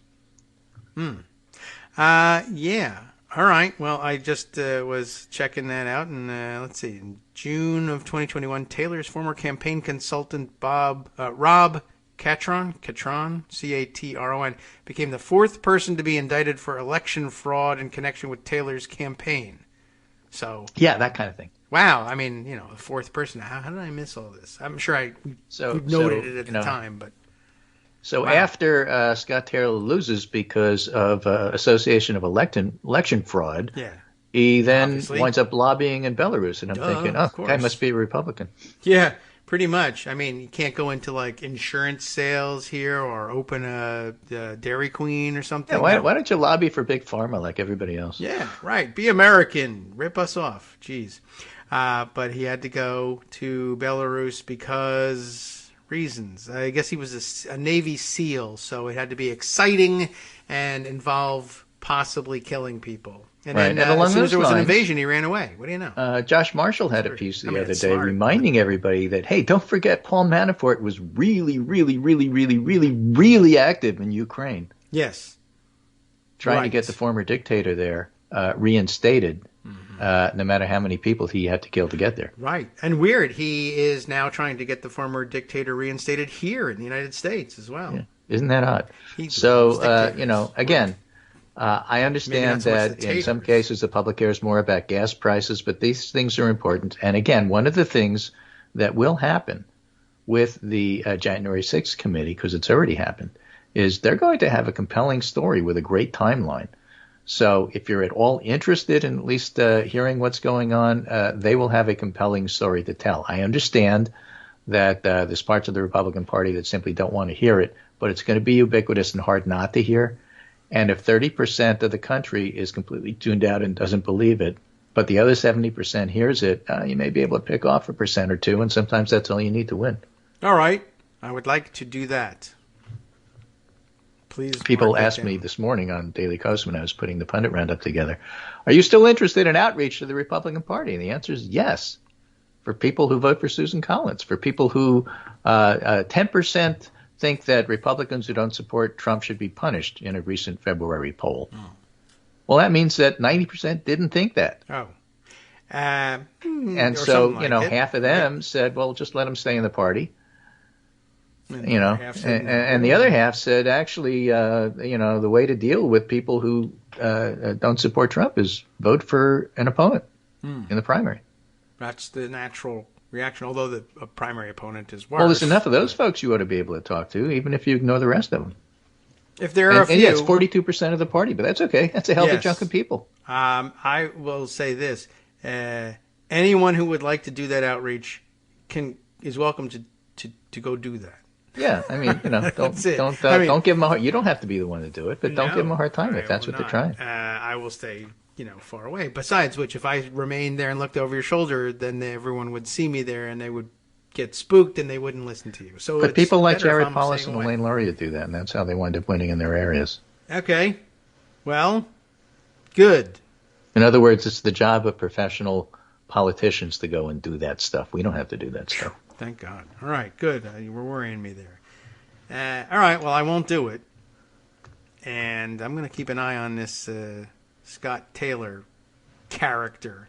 Yeah. All right. Well, I just was checking that out, and let's see. In June of 2021, Taylor's former campaign consultant Rob Catron, C-A-T-R-O-N, became the 4th person to be indicted for election fraud in connection with Taylor's campaign. So yeah, that kind of thing. Wow. I mean, the 4th person. How did I miss all this? I'm sure we noted it at the time, but. So after Scott Taylor loses because of association of election fraud, he then winds up lobbying in Belarus. And I'm thinking, guy must be a Republican. Yeah, pretty much. I mean, you can't go into like insurance sales here or open a Dairy Queen or something. Yeah, why don't you lobby for Big Pharma like everybody else? Yeah, right. Be American. Rip us off. Jeez. But he had to go to Belarus because... reasons. I guess he was a Navy SEAL, so it had to be exciting and involve possibly killing people. And then as soon as there was an invasion, he ran away. What do you know? Josh Marshall had a piece the other day reminding everybody that, hey, don't forget Paul Manafort was really, really, really, really, really, really active in Ukraine. Yes. Trying to get the former dictator there reinstated. No matter how many people he had to kill to get there. Right. And weird, he is now trying to get the former dictator reinstated here in the United States as well. Yeah. Isn't that odd? Again, I understand that in some cases the public cares more about gas prices, but these things are important. And again, one of the things that will happen with the January 6th committee, because it's already happened, is they're going to have a compelling story with a great timeline. So if you're at all interested in at least hearing what's going on, they will have a compelling story to tell. I understand that there's parts of the Republican Party that simply don't want to hear it, but it's going to be ubiquitous and hard not to hear. And if 30% of the country is completely tuned out and doesn't believe it, but the other 70% hears it, you may be able to pick off 1% or 2%, and sometimes that's all you need to win. All right. I would like to do that. Please. People asked me this morning on Daily Kos when I was putting the pundit roundup together, are you still interested in outreach to the Republican Party? And the answer is yes. For people who vote for Susan Collins, for people who 10% think that Republicans who don't support Trump should be punished in a recent February poll. Oh. Well, that means that 90% didn't think that. Oh. And so, half of them said, well, just let them stay in the party. And the other half said, actually, the way to deal with people who don't support Trump is vote for an opponent in the primary. That's the natural reaction, although the primary opponent is worse. Well, there's enough of those folks you ought to be able to talk to, even if you ignore the rest of them. If there are a few. And yeah, it's 42% of the party, but that's okay. That's a healthy chunk of people. I will say this. Anyone who would like to do that outreach is welcome to go do that. Yeah, I mean, don't give them a hard. You don't have to be the one to do it, but don't give them a hard time if that's what they're trying. I will stay, far away. Besides which, if I remained there and looked over your shoulder, then everyone would see me there and they would get spooked and they wouldn't listen to you. So, but people like Jared Paulus and Elaine Luria do that, and that's how they wind up winning in their areas. Okay, well, good. In other words, it's the job of professional politicians to go and do that stuff. We don't have to do that stuff. Thank God. All right, good. You were worrying me there. All right, well, I won't do it. And I'm going to keep an eye on this Scott Taylor character.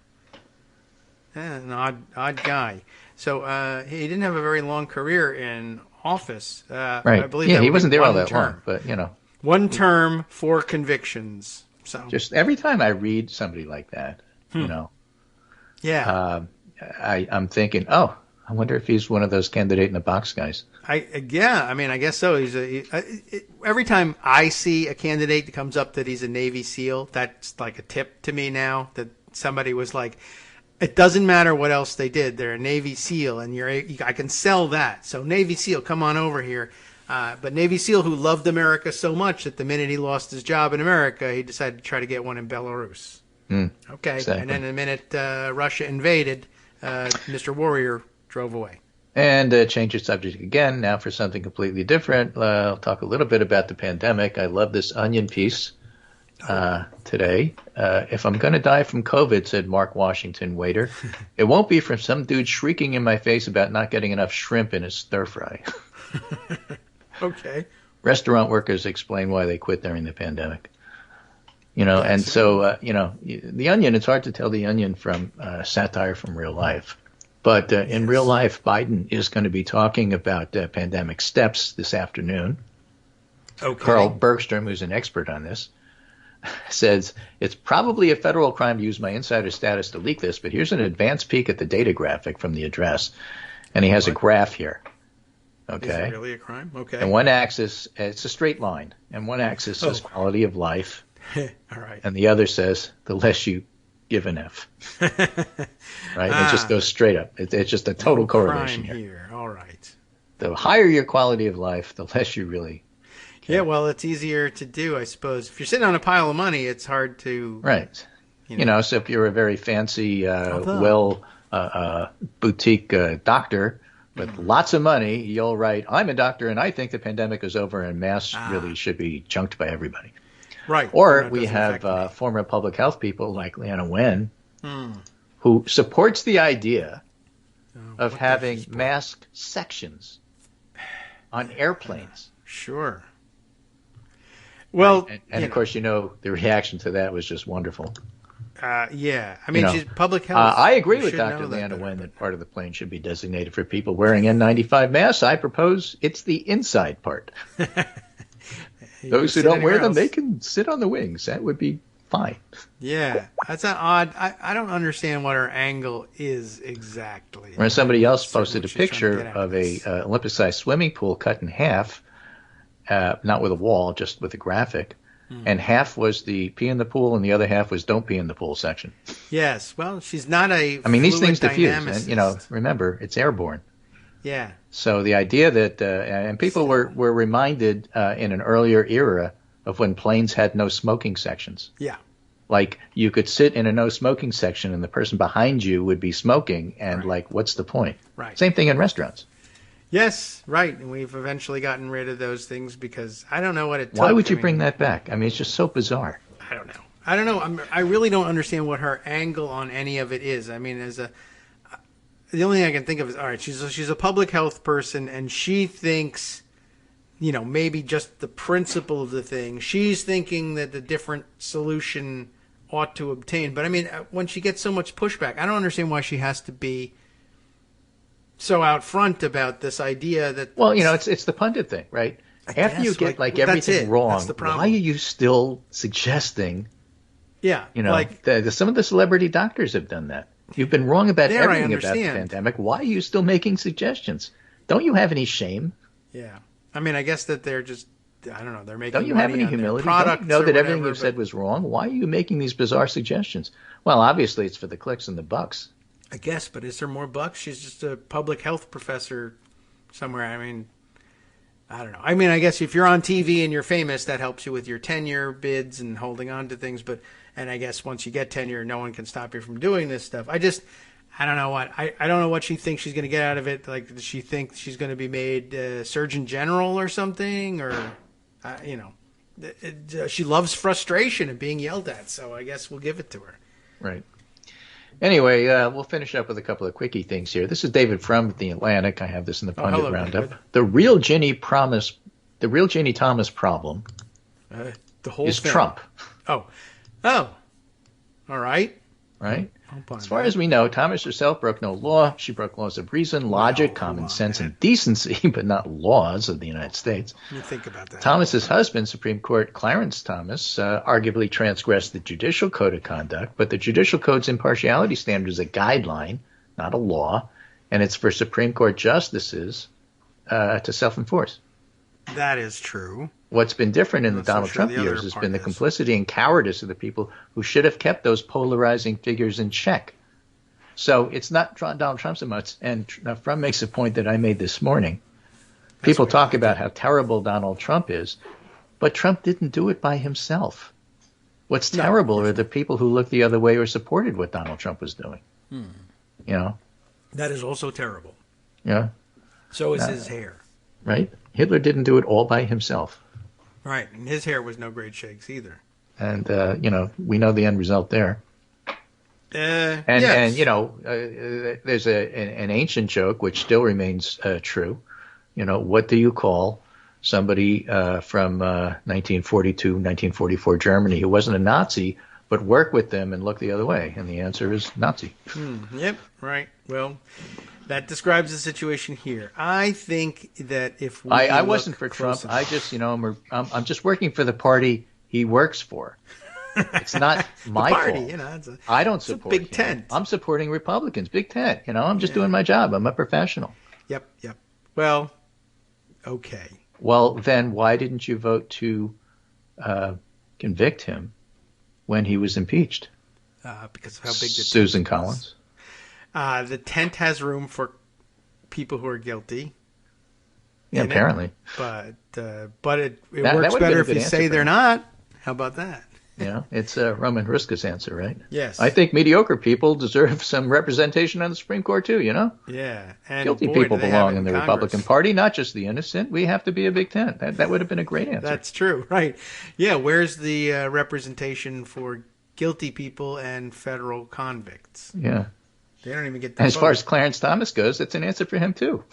An odd guy. So he didn't have a very long career in office. Right. I believe he wasn't there all that long, but, One term, 4 convictions. So just every time I read somebody like that, Yeah. I'm thinking, I wonder if he's one of those candidate in the box guys. I guess so. Every time I see a candidate that comes up that he's a Navy SEAL, that's like a tip to me now that somebody was like, it doesn't matter what else they did. They're a Navy SEAL, and I can sell that. So Navy SEAL, come on over here. But Navy SEAL who loved America so much that the minute he lost his job in America, he decided to try to get one in Belarus. Okay, exactly. And then the minute Russia invaded, Mr. Warrior drove away. And change the subject again, now for something completely different. I'll talk a little bit about the pandemic. I love this Onion piece today. If I'm going to die from COVID, said Mark Washington, waiter, it won't be from some dude shrieking in my face about not getting enough shrimp in his stir fry. Okay. Restaurant workers explain why they quit during the pandemic. And so, the Onion, it's hard to tell the Onion from satire from real life. But in real life, Biden is going to be talking about pandemic steps this afternoon. Okay. Carl Bergstrom, who's an expert on this, says it's probably a federal crime to use my insider status to leak this, but here's an advanced peek at the data graphic from the address. And he has a graph here. Okay. Is it really a crime? Okay. And one axis, it's a straight line, and one axis says quality of life. All right. And the other says the less you give an F. Right? It just goes straight up. It's just a total correlation here. All right. The higher your quality of life, the less you really care. Yeah, well, it's easier to do, I suppose. If you're sitting on a pile of money, it's hard to... Right. So if you're a very fancy, boutique doctor with lots of money, you'll write, I'm a doctor and I think the pandemic is over and masks really should be junked by everybody. Right. Or we have former public health people like Leana Wen, who supports the idea of having mask sections on airplanes. Sure. Well, and of course, the reaction to that was just wonderful. Yeah. I mean, she's public health. I agree with Dr. Leana Wen that part of the plane should be designated for people wearing N95 masks. I propose it's the inside part. Those who don't wear them, they can sit on the wings. That would be fine. Yeah. That's an odd. I don't understand what her angle is exactly. Where somebody else posted a picture of a Olympic-sized swimming pool cut in half, not with a wall, just with a graphic. And half was the pee in the pool, and the other half was don't pee in the pool section. Yes. Well, she's not a. I mean, these things diffuse, and remember, it's airborne. Yeah. So the idea that and people were reminded in an earlier era of when planes had no smoking sections. Yeah. Like you could sit in a no smoking section, and the person behind you would be smoking, and what's the point? Right. Same thing in restaurants. Yes, right. And we've eventually gotten rid of those things because I don't know what it took. Why would you bring that back? I mean, it's just so bizarre. I don't know. I really don't understand what her angle on any of it is. I mean, the only thing I can think of is, all right, she's a public health person, and she thinks, maybe just the principle of the thing. She's thinking that the different solution ought to obtain. But I mean, when she gets so much pushback, I don't understand why she has to be so out front about this idea that... Well, it's the pundit thing, right? After you get everything wrong, why are you still suggesting... Yeah. Some of the celebrity doctors have done that. You've been wrong about There, I everything about the understand. pandemic. Why are you still making suggestions? Don't you have any shame? Yeah. I mean, I guess that they're just, I don't know, they're making Don't you have money any on their humility? products Don't you know or that everything whatever, you've said was wrong? Why are you making these bizarre suggestions? Well, obviously it's for the clicks and the bucks. I guess, but is there more bucks? She's just a public health professor somewhere. I mean, I don't know. I mean, I guess if you're on TV and you're famous, that helps you with your tenure bids and holding on to things. And I guess once you get tenure, no one can stop you from doing this stuff. I don't know what. I don't know what she thinks she's going to get out of it. Like, does she think she's going to be made Surgeon General or something? Or, she loves frustration and being yelled at. So I guess we'll give it to her. Right. Anyway, we'll finish up with a couple of quickie things here. This is David from The Atlantic. I have this in the Pundit hello, Roundup. David. The real Ginny Thomas problem The whole is thing. Trump. Oh. All right. Right? As far as we know, Thomas herself broke no law. She broke laws of reason, logic, common sense, and decency, but not laws of the United States. You think about that. Thomas's husband, Supreme Court Clarence Thomas, arguably transgressed the Judicial Code of Conduct, but the Judicial Code's impartiality standard is a guideline, not a law, and it's for Supreme Court justices to self-enforce. That is true. What's been different in the Not so Donald sure Trump the other years has part been the is. complicity and cowardice of the people who should have kept those polarizing figures in check. So it's not Donald Trump so much, and Frum makes a point that I made this morning. People talk about how terrible Donald Trump is, but Trump didn't do it by himself. What's terrible are the people who looked the other way or supported what Donald Trump was doing. You know? That is also terrible. Yeah. So is his hair. Right? Hitler didn't do it all by himself. Right. And his hair was no great shakes either. And, we know the end result there. Yes. And there's an ancient joke which still remains true. What do you call somebody from 1942, 1944 Germany who wasn't a Nazi but worked with them and looked the other way? And the answer is Nazi. Yep. Right. Well, that describes the situation here. I think that if we I look wasn't for Trump. close enough- I just, I'm just working for the party he works for. It's not my party, fault. I don't support big him. tent. I'm supporting Republicans. Big tent. I'm just doing my job. I'm a professional. Yep. Well, okay. Well, then why didn't you vote to convict him when he was impeached? Because of how big the Susan tent was. Collins. The tent has room for people who are guilty. Yeah, in it, apparently. but it That works would have been better a if good you answer say for they're him. not. How about that? It's Roman Hruska's answer, right? Yes. I think mediocre people deserve some representation on the Supreme Court too, Yeah. And Guilty boy, people do they have belong it in the Congress. Republican Party, not just the innocent. We have to be a big tent. That would have been a great answer. That's true, right? Yeah. Where's the representation for guilty people and federal convicts? Yeah. They don't even get the And as vote. far as Clarence Thomas goes, it's an answer for him too.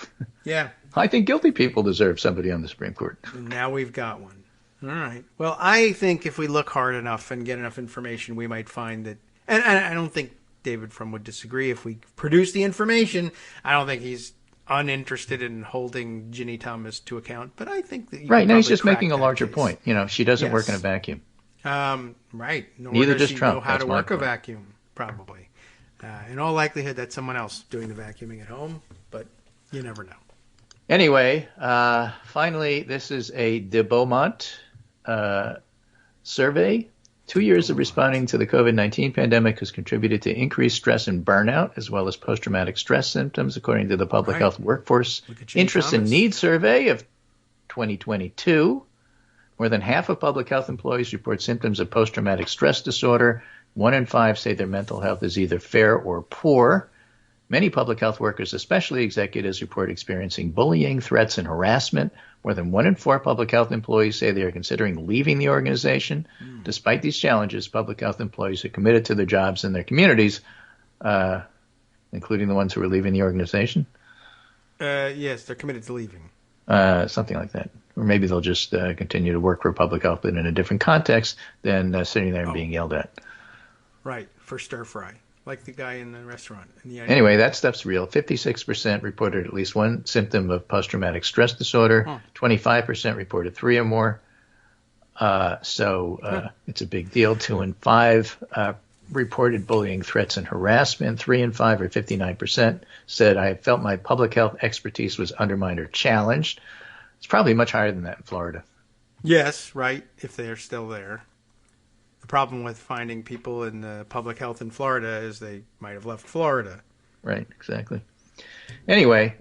Yeah. I think guilty people deserve somebody on the Supreme Court. And now we've got one. All right. Well, I think if we look hard enough and get enough information, we might find that. And I don't think David Frum would disagree if we produce the information. I don't think he's uninterested in holding Ginny Thomas to account. But I think that you Right. could Now he's probably just crack making a that larger case. point. She doesn't work in a Yes. vacuum. Right. Nor Neither does does she Trump. know how That's to my work a point. vacuum, probably. In all likelihood, that's someone else doing the vacuuming at home. But you never know. Anyway, finally, this is a de Beaumont survey. 2 years of responding to the COVID-19 pandemic has contributed to increased stress and burnout, as well as post-traumatic stress symptoms, according to the Public Right. Health Workforce Look at Ginny Interest and Thomas. Needs Survey of 2022. More than half of public health employees report symptoms of post-traumatic stress disorder. 1 in 5 say their mental health is either fair or poor. Many public health workers, especially executives, report experiencing bullying, threats, and harassment. More than 1 in 4 public health employees say they are considering leaving the organization. Despite these challenges, public health employees are committed to their jobs and their communities, including the ones who are leaving the organization. Yes, they're committed to leaving. Something like that. Or maybe they'll just continue to work for public health, but in a different context than sitting there and being yelled at. Right, for stir fry, like the guy in the restaurant. Anyway, that stuff's real. 56% reported at least one symptom of post-traumatic stress disorder. 25% reported 3 or more. So it's a big deal. 2 in 5 reported bullying, threats, and harassment. 3 and 5, or 59%, said, I felt my public health expertise was undermined or challenged. It's probably much higher than that in Florida. Yes, right, if they're still there. The problem with finding people in public health in Florida is they might have left Florida. Right, exactly. Anyway,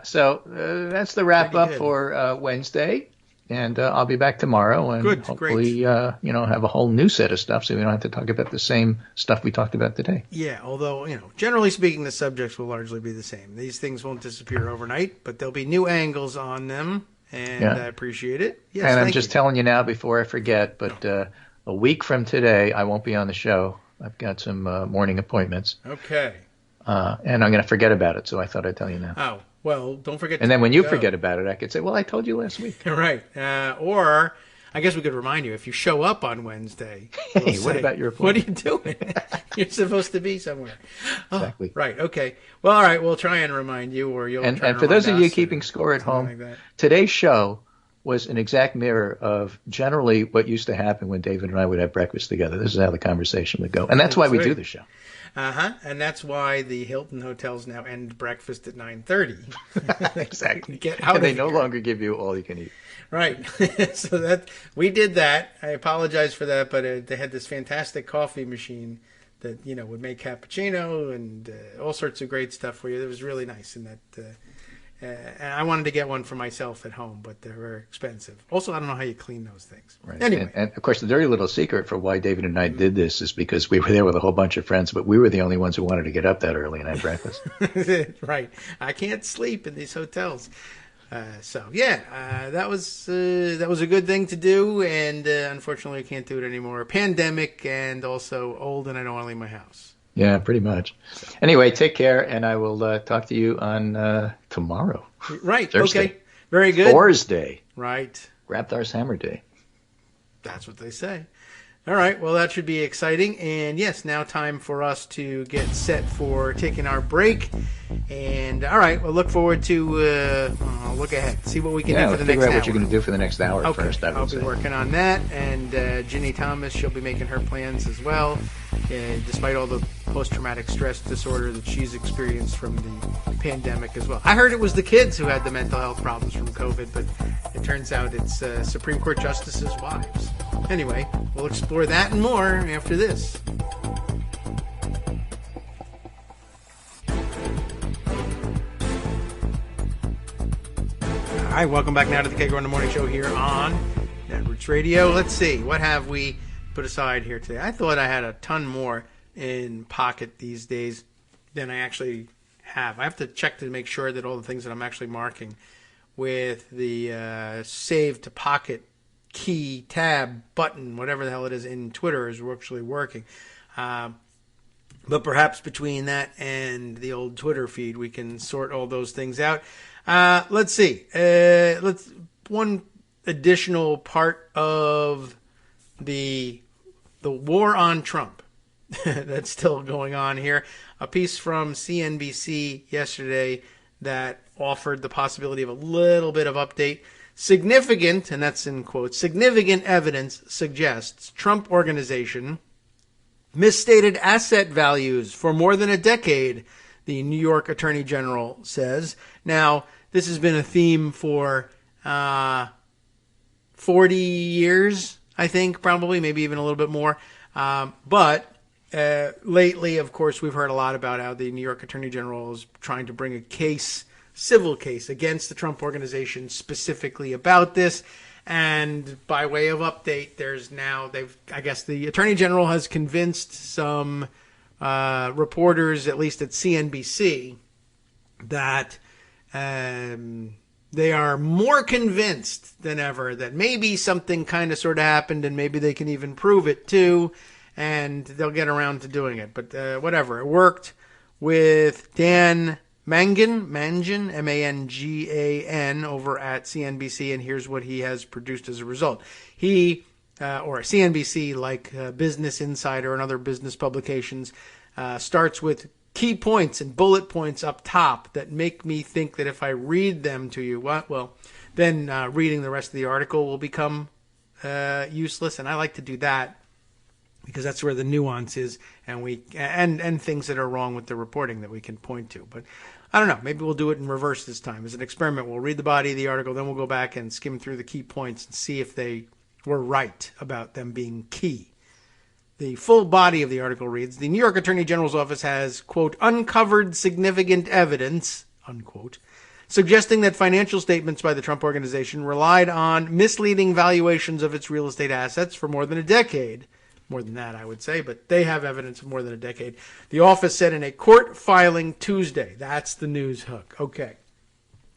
so that's the wrap up for Wednesday. And I'll be back tomorrow and hopefully, have a whole new set of stuff so we don't have to talk about the same stuff we talked about today. Yeah, although, generally speaking, the subjects will largely be the same. These things won't disappear overnight, but there'll be new angles on them, and I appreciate it. Yes, and I'm just telling you now before I forget, but a week from today, I won't be on the show. I've got some morning appointments. Okay. And I'm going to forget about it, so I thought I'd tell you now. Oh. Well, don't forget. And then when you forget about it, I could say, well, I told you last week. Right. Or I guess we could remind you, if you show up on Wednesday. Hey, what about your appointment? What are you doing? You're supposed to be somewhere. Exactly. Oh, right. Okay. Well, all right. We'll try and remind you, or you'll. And for those of you keeping score at home, today's show was an exact mirror of generally what used to happen when David and I would have breakfast together. This is how the conversation would go. And that's why we do the show. And that's why the Hilton hotels now end breakfast at 9:30. Exactly. Get out and they no longer give you all you can eat. Right. So that we did that. I apologize for that, but they had this fantastic coffee machine that would make cappuccino and all sorts of great stuff for you. It was really nice, and and I wanted to get one for myself at home, but they're very expensive. Also, I don't know how you clean those things. Right. Anyway. And of course, the dirty little secret for why David and I did this is because we were there with a whole bunch of friends, but we were the only ones who wanted to get up that early and have breakfast. Right. I can't sleep in these hotels. That was a good thing to do, and unfortunately, I can't do it anymore. Pandemic, and also old, and I don't want to leave my house. Yeah, pretty much. Anyway, take care, and I will talk to you on tomorrow. Right. Thursday. Okay. Very good. Thursday. Right. Grabthar's Hammer Day. That's what they say. All right. Well, that should be exciting. And yes, now time for us to get set for taking our break. And all right, we'll look forward to look ahead, see what we can do for the next hour. Figure out what you're going to do for the next hour first. I'll be working on that. And Ginny Thomas, she'll be making her plans as well. Despite all the post-traumatic stress disorder that she's experienced from the pandemic as well. I heard it was the kids who had the mental health problems from COVID, but it turns out it's Supreme Court justices' wives. Anyway, we'll explore that and more after this. All right, welcome back now to the Kagro in the Morning Show here on Networks Radio. Let's see, what have we put aside here today? I thought I had a ton more in pocket these days than I actually have. I have to check to make sure that all the things that I'm actually marking with the save to pocket key, tab, button, whatever the hell it is in Twitter is actually working. But perhaps between that and the old Twitter feed, we can sort all those things out. Let's see. One additional part of the war on Trump that's still going on here. A piece from CNBC yesterday that offered the possibility of a little bit of update. Significant, and that's in quotes, significant evidence suggests Trump Organization misstated asset values for more than a decade, the New York Attorney General says. Now, this has been a theme for 40 years, I think, probably, maybe even a little bit more. But lately, of course, we've heard a lot about how the New York Attorney General is trying to bring a case, civil case, against the Trump Organization specifically about this. And by way of update, there's now, I guess the Attorney General has convinced some reporters, at least at CNBC, that they are more convinced than ever that maybe something kind of sort of happened, and maybe they can even prove it too, and they'll get around to doing it. But whatever, it worked with Dan Mangan, Mangan, over at CNBC, and here's what he has produced as a result. He, or CNBC, like Business Insider and other business publications, starts with key points and bullet points up top that make me think that if I read them to you, then reading the rest of the article will become useless, and I like to do that because that's where the nuance is, and things that are wrong with the reporting that we can point to. But I don't know. Maybe we'll do it in reverse this time. As an experiment, we'll read the body of the article, then we'll go back and skim through the key points and see if they were right about them being key. The full body of the article reads, the New York Attorney General's office has, quote, uncovered significant evidence, unquote, suggesting that financial statements by the Trump Organization relied on misleading valuations of its real estate assets for more than a decade. More than that, I would say, but they have evidence of more than a decade. The office said in a court filing Tuesday. That's the news hook. Okay.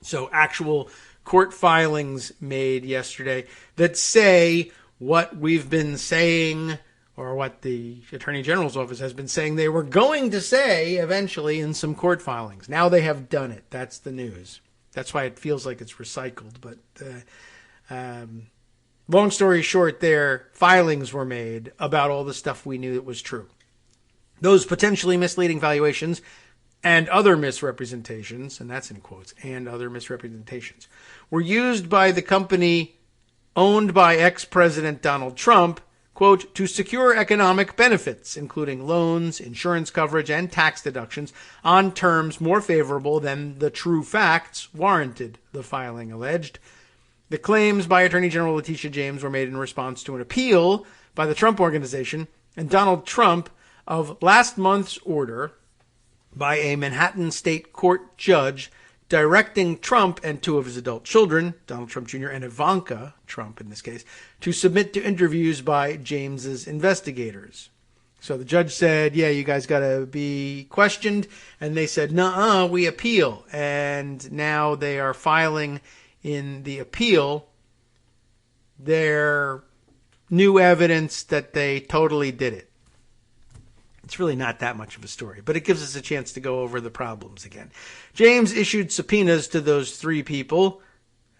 So actual court filings made yesterday that say what we've been saying, or what the Attorney General's office has been saying they were going to say eventually in some court filings. Now they have done it. That's the news. That's why it feels like it's recycled. But long story short, their filings were made about all the stuff we knew that was true. Those potentially misleading valuations and other misrepresentations, and that's in quotes, and other misrepresentations, were used by the company owned by ex-President Donald Trump, quote, to secure economic benefits, including loans, insurance coverage, and tax deductions on terms more favorable than the true facts warranted, the filing alleged. The claims by Attorney General Letitia James were made in response to an appeal by the Trump Organization and Donald Trump of last month's order by a Manhattan state court judge directing Trump and two of his adult children, Donald Trump Jr. and Ivanka Trump in this case, to submit to interviews by James's investigators. So the judge said, yeah, you guys got to be questioned. And they said, nuh-uh, we appeal. And now they are filing in the appeal their new evidence that they totally did it. It's really not that much of a story, but it gives us a chance to go over the problems again. James issued subpoenas to those three people,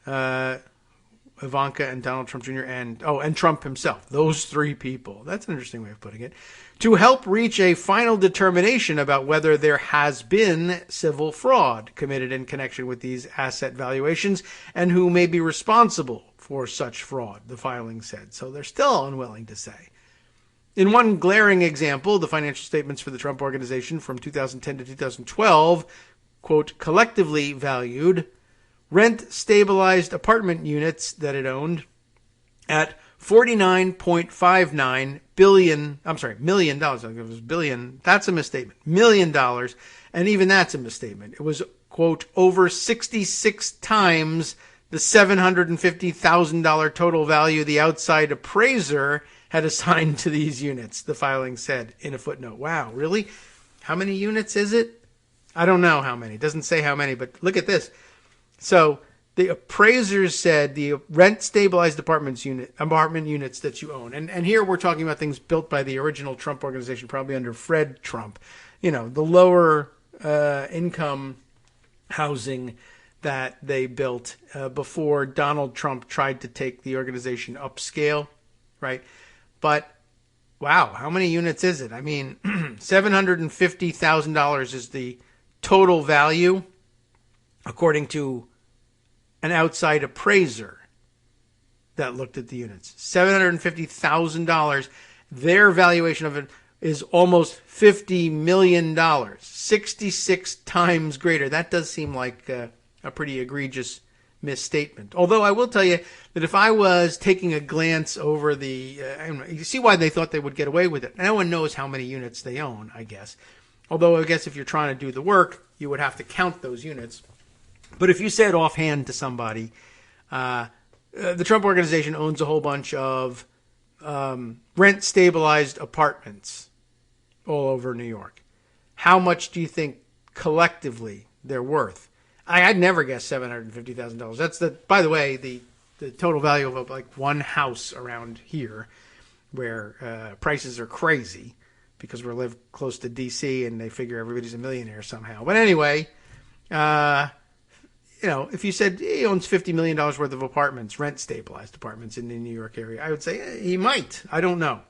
Ivanka and Donald Trump Jr. and Trump himself. Those three people. That's an interesting way of putting it. To help reach a final determination about whether there has been civil fraud committed in connection with these asset valuations and who may be responsible for such fraud, the filing said. So they're still unwilling to say. In one glaring example, the financial statements for the Trump Organization from 2010 to 2012, quote, collectively valued rent-stabilized apartment units that it owned at $49.59 million dollars. It was billion. That's a misstatement. $1 million. And even that's a misstatement. It was, quote, over 66 times the $750,000 total value the outside appraiser had assigned to these units, the filing said in a footnote. Wow, really? How many units is it? I don't know how many. It doesn't say how many, but look at this. So the appraisers said the rent-stabilized apartment units that you own, and here we're talking about things built by the original Trump Organization, probably under Fred Trump, the lower income housing that they built before Donald Trump tried to take the organization upscale, right? But wow, how many units is it? I mean, $750,000 is the total value, according to an outside appraiser that looked at the units. $750,000. Their valuation of it is almost $50 million, 66 times greater. That does seem like a pretty egregious misstatement. Although I will tell you that if I was taking a glance over you see why they thought they would get away with it. No one knows how many units they own, I guess. Although I guess if you're trying to do the work, you would have to count those units. But if you said offhand to somebody, the Trump Organization owns a whole bunch of rent-stabilized apartments all over New York. How much do you think collectively they're worth? I'd never guess $750,000. That's by the way, the total value of like one house around here, where prices are crazy because we live close to D.C. and they figure everybody's a millionaire somehow. But anyway, if you said he owns $50 million worth of apartments, rent-stabilized apartments in the New York area, I would say he might. I don't know.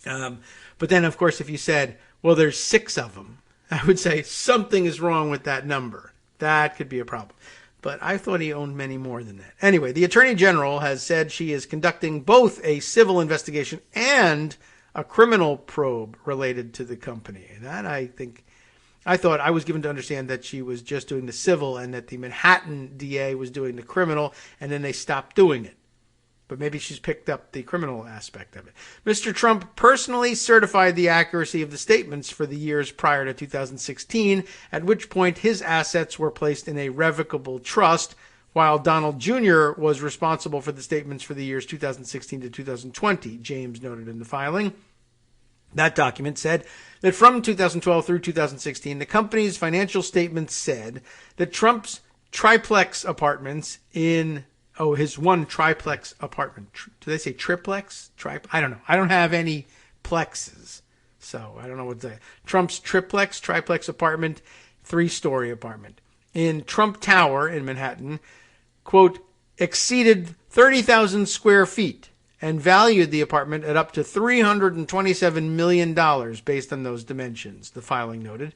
But then, of course, if you said, well, there's 6 of them, I would say something is wrong with that number. That could be a problem. But I thought he owned many more than that. Anyway, the Attorney General has said she is conducting both a civil investigation and a criminal probe related to the company. And that I thought I was given to understand that she was just doing the civil and that the Manhattan DA was doing the criminal, and then they stopped doing it. But maybe she's picked up the criminal aspect of it. Mr. Trump personally certified the accuracy of the statements for the years prior to 2016, at which point his assets were placed in a revocable trust, while Donald Jr. was responsible for the statements for the years 2016 to 2020, James noted in the filing. That document said that from 2012 through 2016, the company's financial statements said that Trump's triplex apartments in his one triplex apartment. Do they say triplex? I don't know. I don't have any plexes, so I don't know what to say. Trump's triplex apartment, 3-story apartment in Trump Tower in Manhattan, quote, exceeded 30,000 square feet and valued the apartment at up to $327 million based on those dimensions, the filing noted.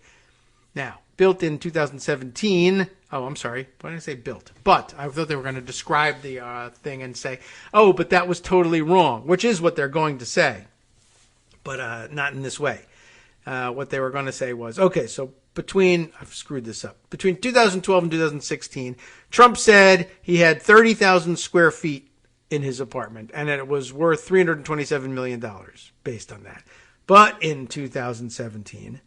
Now, built in 2017. Oh, I'm sorry. Why did I say built? But I thought they were going to describe the thing and say, oh, but that was totally wrong, which is what they're going to say, but not in this way. What they were going to say was, okay, so I've screwed this up. Between 2012 and 2016, Trump said he had 30,000 square feet in his apartment and that it was worth $327 million based on that. But in 2017,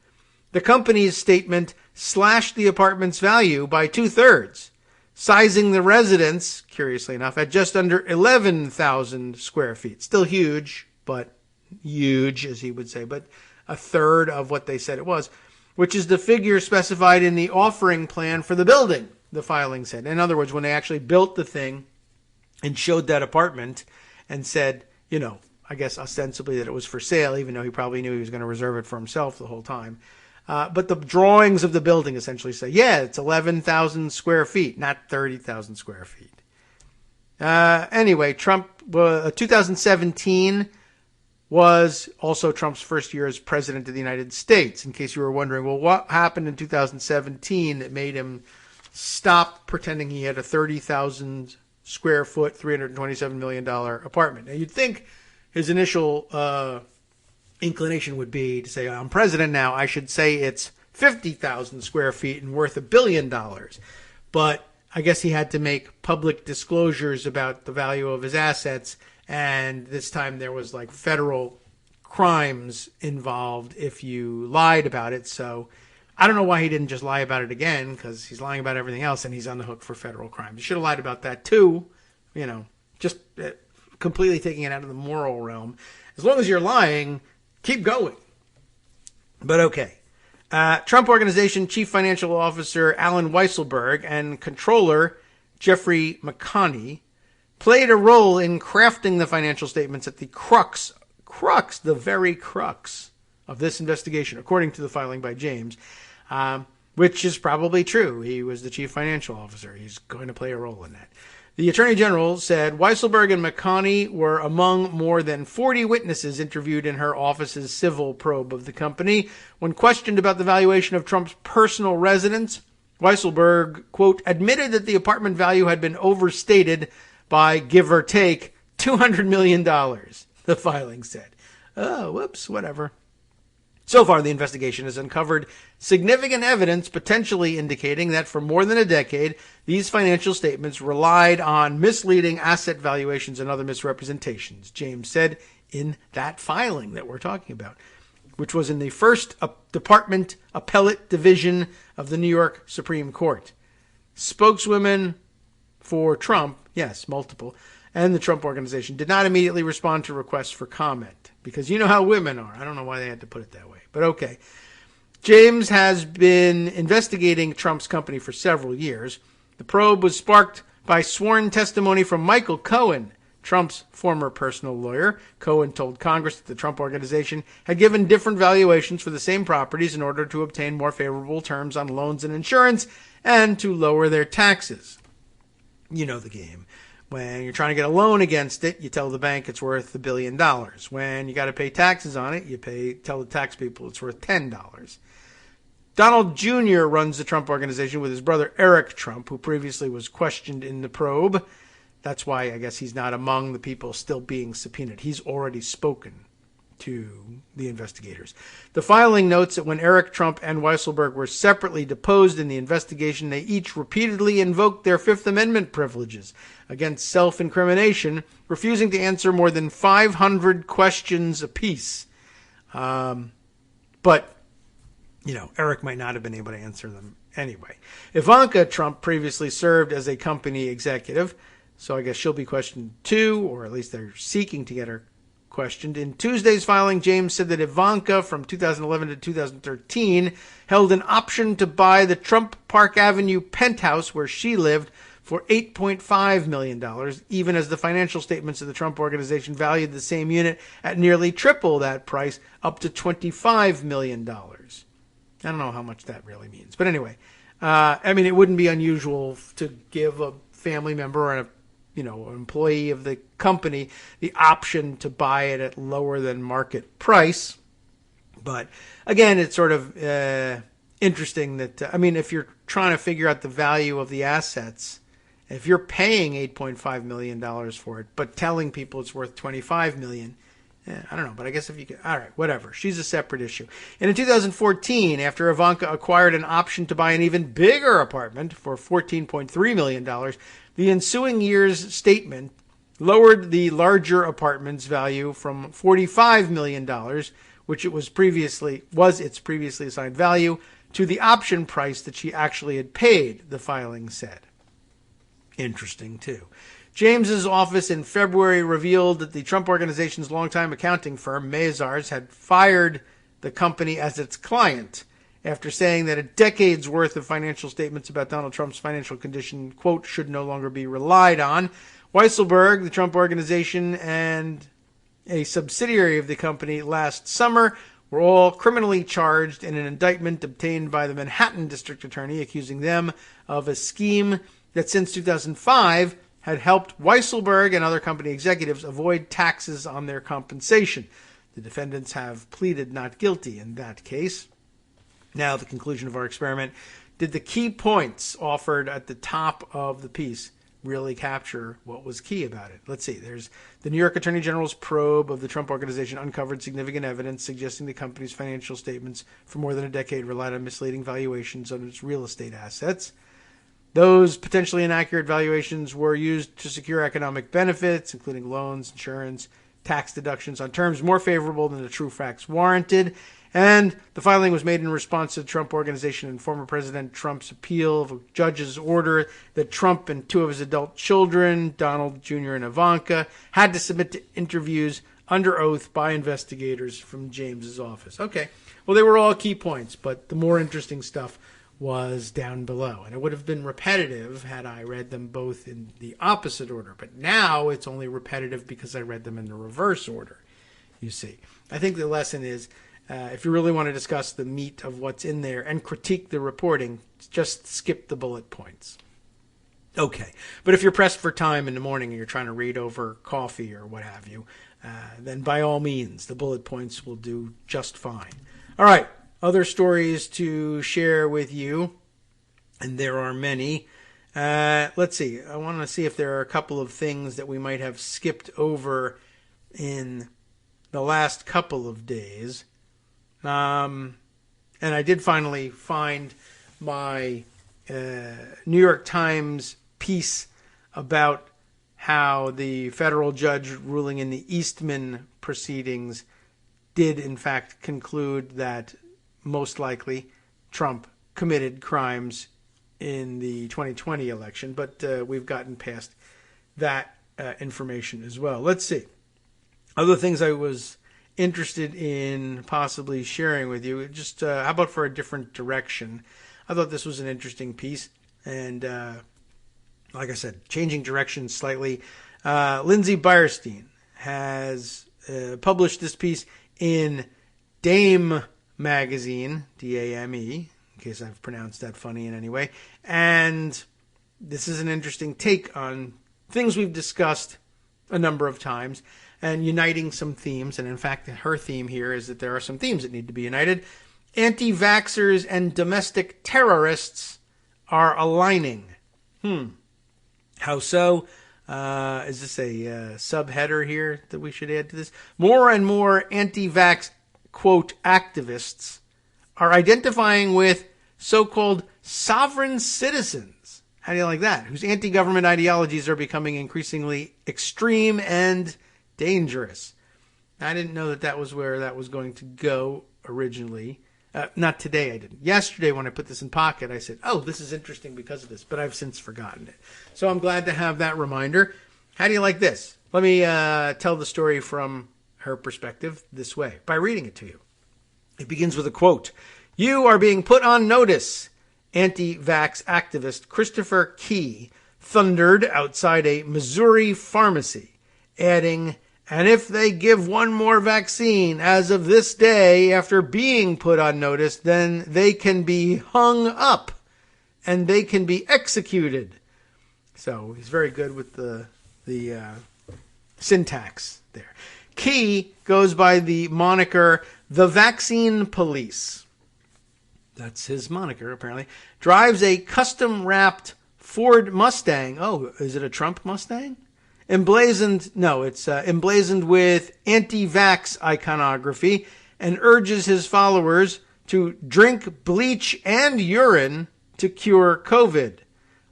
the company's statement slashed the apartment's value by 2/3, sizing the residence, curiously enough, at just under 11,000 square feet. Still huge, but huge, as he would say, but a third of what they said it was, which is the figure specified in the offering plan for the building, the filing said. In other words, when they actually built the thing and showed that apartment and said, I guess ostensibly that it was for sale, even though he probably knew he was going to reserve it for himself the whole time. But the drawings of the building essentially say, yeah, it's 11,000 square feet, not 30,000 square feet. Anyway, 2017 was also Trump's first year as president of the United States. In case you were wondering, well, what happened in 2017 that made him stop pretending he had a 30,000 square foot, $327 million apartment? Now, you'd think his initial inclination would be to say, I'm president now, I should say it's 50,000 square feet and worth $1 billion. But I guess he had to make public disclosures about the value of his assets, and this time there was like federal crimes involved if you lied about it. So I don't know why he didn't just lie about it again, because he's lying about everything else and he's on the hook for federal crimes. He should have lied about that too, just completely taking it out of the moral realm. As long as you're lying, keep going. But okay. Trump Organization Chief Financial Officer Alan Weisselberg and Controller Jeffrey McConney played a role in crafting the financial statements at the the very crux of this investigation, according to the filing by James, which is probably true. He was the chief financial officer. He's going to play a role in that. The Attorney General said Weisselberg and McConney were among more than 40 witnesses interviewed in her office's civil probe of the company. When questioned about the valuation of Trump's personal residence, Weisselberg, quote, admitted that the apartment value had been overstated by, give or take, $200 million, the filing said. Oh, whoops, whatever. So far, the investigation has uncovered significant evidence potentially indicating that for more than a decade, these financial statements relied on misleading asset valuations and other misrepresentations, James said in that filing that we're talking about, which was in the First Department Appellate Division of the New York Supreme Court. Spokeswomen for Trump, yes, multiple, and the Trump Organization did not immediately respond to requests for comment, because you know how women are. I don't know why they had to put it that way, but okay. James has been investigating Trump's company for several years. The probe was sparked by sworn testimony from Michael Cohen, Trump's former personal lawyer. Cohen told Congress that the Trump Organization had given different valuations for the same properties in order to obtain more favorable terms on loans and insurance and to lower their taxes. You know the game. When you're trying to get a loan against it, you tell the bank it's worth $1 billion. When you got to pay taxes on it, tell the tax people it's worth $10. Donald Jr. runs the Trump Organization with his brother Eric Trump, who previously was questioned in the probe. That's why I guess he's not among the people still being subpoenaed. He's already spoken. to the investigators. The filing notes that when Eric Trump and Weisselberg were separately deposed in the investigation, they each repeatedly invoked their Fifth Amendment privileges against self-incrimination, refusing to answer more than 500 questions apiece. But, Eric might not have been able to answer them anyway. Ivanka Trump previously served as a company executive, so I guess she'll be questioned too, or at least they're seeking to get her questioned. In Tuesday's filing, James said that Ivanka, from 2011 to 2013, held an option to buy the Trump Park Avenue penthouse where she lived for $8.5 million, even as the financial statements of the Trump Organization valued the same unit at nearly triple that price, up to $25 million. I don't know how much that really means. But anyway, it wouldn't be unusual to give a family member or an employee of the company the option to buy it at lower than market price. But again, it's sort of interesting that, if you're trying to figure out the value of the assets, if you're paying $8.5 million for it, but telling people it's worth $25 million, I don't know, but I guess if you could, all right, whatever. She's a separate issue. And in 2014, after Ivanka acquired an option to buy an even bigger apartment for $14.3 million, the ensuing year's statement lowered the larger apartment's value from $45 million, which it was its previously assigned value, to the option price that she actually had paid, the filing said. Interesting, too. James's office in February revealed that the Trump Organization's longtime accounting firm, Mazars, had fired the company as its client after saying that a decade's worth of financial statements about Donald Trump's financial condition, quote, should no longer be relied on. Weisselberg, the Trump Organization, and a subsidiary of the company last summer were all criminally charged in an indictment obtained by the Manhattan District Attorney, accusing them of a scheme that since 2005 had helped Weisselberg and other company executives avoid taxes on their compensation. The defendants have pleaded not guilty in that case. Now, the conclusion of our experiment. Did the key points offered at the top of the piece really capture what was key about it? Let's see. There's the New York Attorney General's probe of the Trump Organization uncovered significant evidence suggesting the company's financial statements for more than a decade relied on misleading valuations of its real estate assets. Those potentially inaccurate valuations were used to secure economic benefits, including loans, insurance, tax deductions on terms more favorable than the true facts warranted. And the filing was made in response to the Trump Organization and former President Trump's appeal of a judge's order that Trump and two of his adult children, Donald Jr. and Ivanka, had to submit to interviews under oath by investigators from James's office. Okay, well, they were all key points, but the more interesting stuff was down below. And it would have been repetitive had I read them both in the opposite order. But now it's only repetitive because I read them in the reverse order, you see. I think the lesson is, if you really want to discuss the meat of what's in there and critique the reporting, just skip the bullet points. Okay, but if you're pressed for time in the morning and you're trying to read over coffee or what have you, then by all means, the bullet points will do just fine. All right. Other stories to share with you, and there are many. Let's see. I want to see if there are a couple of things that we might have skipped over in the last couple of days. And I did finally find my New York Times piece about how the federal judge ruling in the Eastman proceedings did, in fact, conclude that most likely Trump committed crimes in the 2020 election, but we've gotten past that information as well. Let's see. Other things I was interested in possibly sharing with you, just how about for a different direction? I thought this was an interesting piece, and like I said, changing direction slightly. Lindsay Beierstein has published this piece in Dame Magazine, D-A-M-E, in case I've pronounced that funny in any way. And this is an interesting take on things we've discussed a number of times and uniting some themes. And in fact, her theme here is that there are some themes that need to be united. Anti-vaxxers and domestic terrorists are aligning. How so? Is this a subheader here that we should add to this? More and more anti-vax, quote, activists are identifying with so-called sovereign citizens. How do you like that? Whose anti-government ideologies are becoming increasingly extreme and dangerous. I didn't know that was where that was going to go originally. Not today, I didn't. Yesterday, when I put this in Pocket, I said, oh, this is interesting because of this, but I've since forgotten it. So I'm glad to have that reminder. How do you like this? Let me tell the story from her perspective this way, by reading it to you. It begins with a quote. "You are being put on notice," anti-vax activist Christopher Key thundered outside a Missouri pharmacy, adding, "And if they give one more vaccine as of this day after being put on notice, then they can be hung up and they can be executed." So he's very good with the syntax there. Key goes by the moniker the Vaccine Police. That's his moniker, apparently. Drives a custom-wrapped Ford Mustang. Oh, is it a Trump Mustang? Emblazoned with anti-vax iconography, and urges his followers to drink bleach and urine to cure COVID.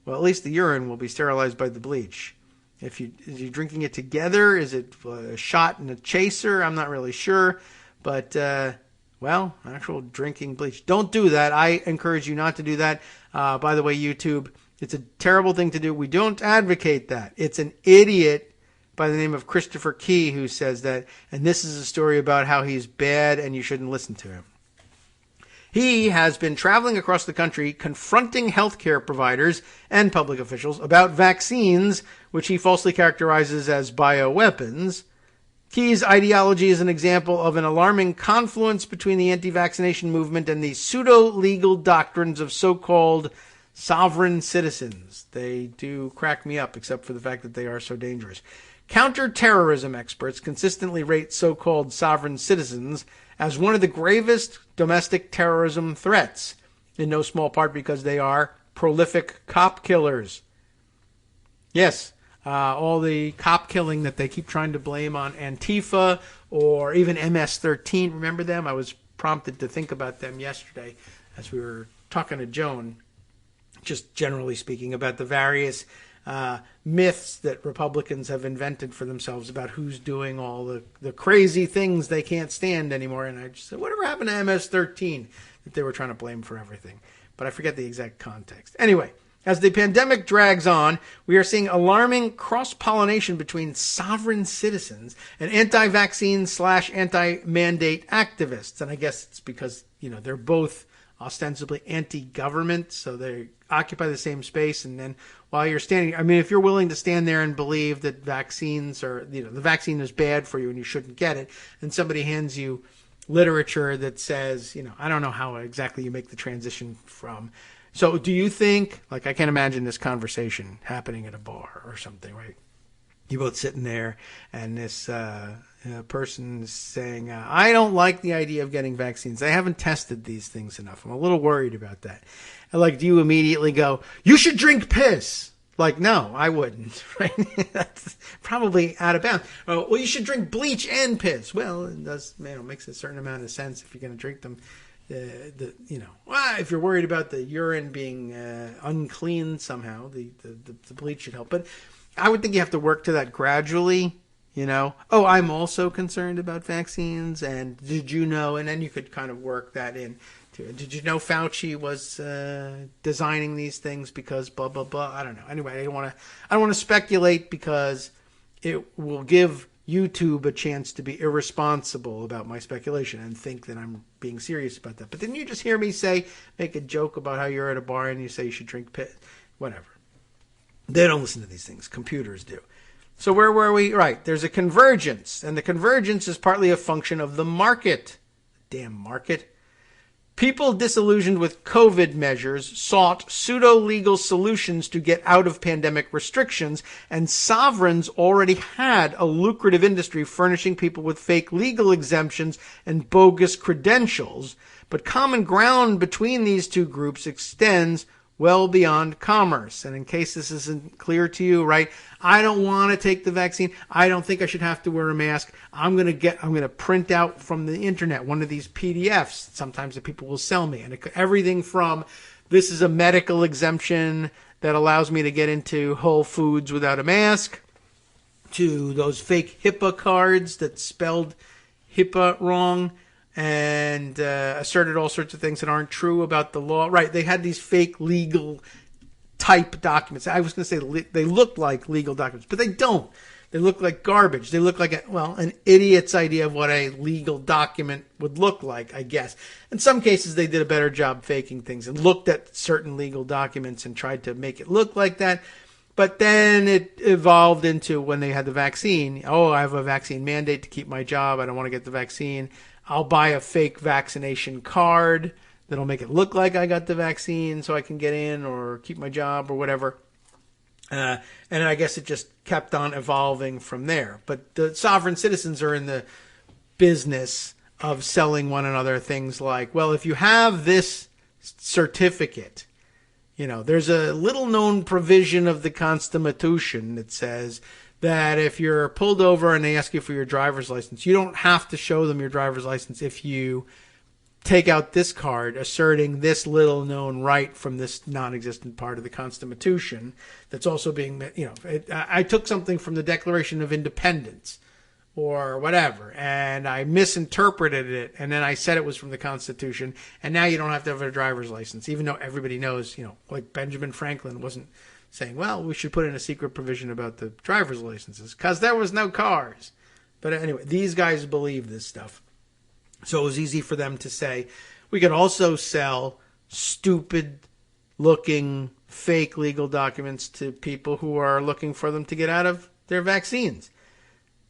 Well, at least the urine will be sterilized by the bleach. Is you drinking it together? Is it a shot and a chaser? I'm not really sure. But, actual drinking bleach. Don't do that. I encourage you not to do that. By the way, YouTube, it's a terrible thing to do. We don't advocate that. It's an idiot by the name of Christopher Key who says that. And this is a story about how he's bad and you shouldn't listen to him. He has been traveling across the country confronting healthcare providers and public officials about vaccines, which he falsely characterizes as bioweapons. Key's ideology is an example of an alarming confluence between the anti-vaccination movement and the pseudo-legal doctrines of so-called sovereign citizens. They do crack me up, except for the fact that they are so dangerous. Counter-terrorism experts consistently rate so-called sovereign citizens as one of the gravest domestic terrorism threats, in no small part because they are prolific cop killers. Yes, all the cop killing that they keep trying to blame on Antifa or even MS-13. Remember them? I was prompted to think about them yesterday as we were talking to Joan, just generally speaking, about the various myths that Republicans have invented for themselves about who's doing all the crazy things they can't stand anymore. And I just said, whatever happened to MS-13 that they were trying to blame for everything? But I forget the exact context. Anyway, as the pandemic drags on, we are seeing alarming cross-pollination between sovereign citizens and anti-vaccine / anti-mandate activists. And I guess it's because, they're both ostensibly anti-government, so they occupy the same space. And then while you're standing, if you're willing to stand there and believe that vaccines are, the vaccine is bad for you and you shouldn't get it, and somebody hands you literature that says, I don't know how exactly you make the transition from. So do you think, I can't imagine this conversation happening at a bar or something, right? You both sitting there and this person is saying, I don't like the idea of getting vaccines. I haven't tested these things enough. I'm a little worried about that. And do you immediately go, you should drink piss? No, I wouldn't, right? That's probably out of bounds. Oh, well, you should drink bleach and piss. Well, it does, it makes a certain amount of sense if you're going to drink them. If you're worried about the urine being unclean somehow, the bleach should help. But I would think you have to work to that gradually, Oh, I'm also concerned about vaccines, and did you know? And then you could kind of work that in. Did you know Fauci was designing these things because blah, blah, blah? I don't know. Anyway, I don't want to speculate because it will give YouTube a chance to be irresponsible about my speculation and think that I'm being serious about that. But didn't you just hear me make a joke about how you're at a bar and you say you should drink piss? Whatever. They don't listen to these things. Computers do. So where were we? Right. There's a convergence, and the convergence is partly a function of the market. Damn market. People disillusioned with COVID measures sought pseudo-legal solutions to get out of pandemic restrictions, and sovereigns already had a lucrative industry furnishing people with fake legal exemptions and bogus credentials. But common ground between these two groups extends well beyond commerce. And in case this isn't clear to you, right, I don't want to take the vaccine. I don't think I should have to wear a mask. I'm going to print out from the internet one of these PDFs sometimes that people will sell me. And everything from this is a medical exemption that allows me to get into Whole Foods without a mask, to those fake HIPAA cards that spelled HIPAA wrong and asserted all sorts of things that aren't true about the law. Right, they had these fake legal type documents. I was going to say they look like legal documents, but they don't. They look like garbage. They look like an idiot's idea of what a legal document would look like, I guess. In some cases, they did a better job faking things and looked at certain legal documents and tried to make it look like that. But then it evolved into when they had the vaccine. Oh, I have a vaccine mandate to keep my job. I don't want to get the vaccine. I'll buy a fake vaccination card that'll make it look like I got the vaccine so I can get in or keep my job or whatever. And I guess it just kept on evolving from there. But the sovereign citizens are in the business of selling one another things like, well, if you have this certificate, there's a little known provision of the Constitution that says that if you're pulled over and they ask you for your driver's license, you don't have to show them your driver's license if you take out this card asserting this little known right from this non-existent part of the Constitution that's also being, I took something from the Declaration of Independence or whatever, and I misinterpreted it, and then I said it was from the Constitution, and now you don't have to have a driver's license, even though everybody knows, like Benjamin Franklin wasn't saying, well, we should put in a secret provision about the driver's licenses, because there was no cars. But anyway, these guys believe this stuff. So it was easy for them to say, we could also sell stupid-looking fake legal documents to people who are looking for them to get out of their vaccines.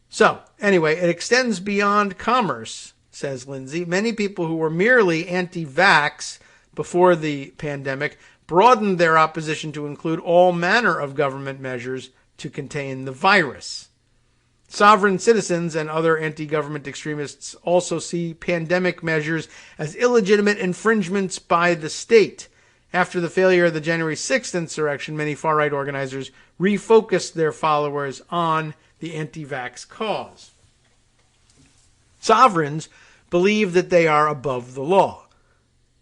So, anyway, it extends beyond commerce, says Lindsay. Many people who were merely anti-vax before the pandemic broadened their opposition to include all manner of government measures to contain the virus. Sovereign citizens and other anti-government extremists also see pandemic measures as illegitimate infringements by the state. After the failure of the January 6th insurrection, many far-right organizers refocused their followers on the anti-vax cause. Sovereigns believe that they are above the law.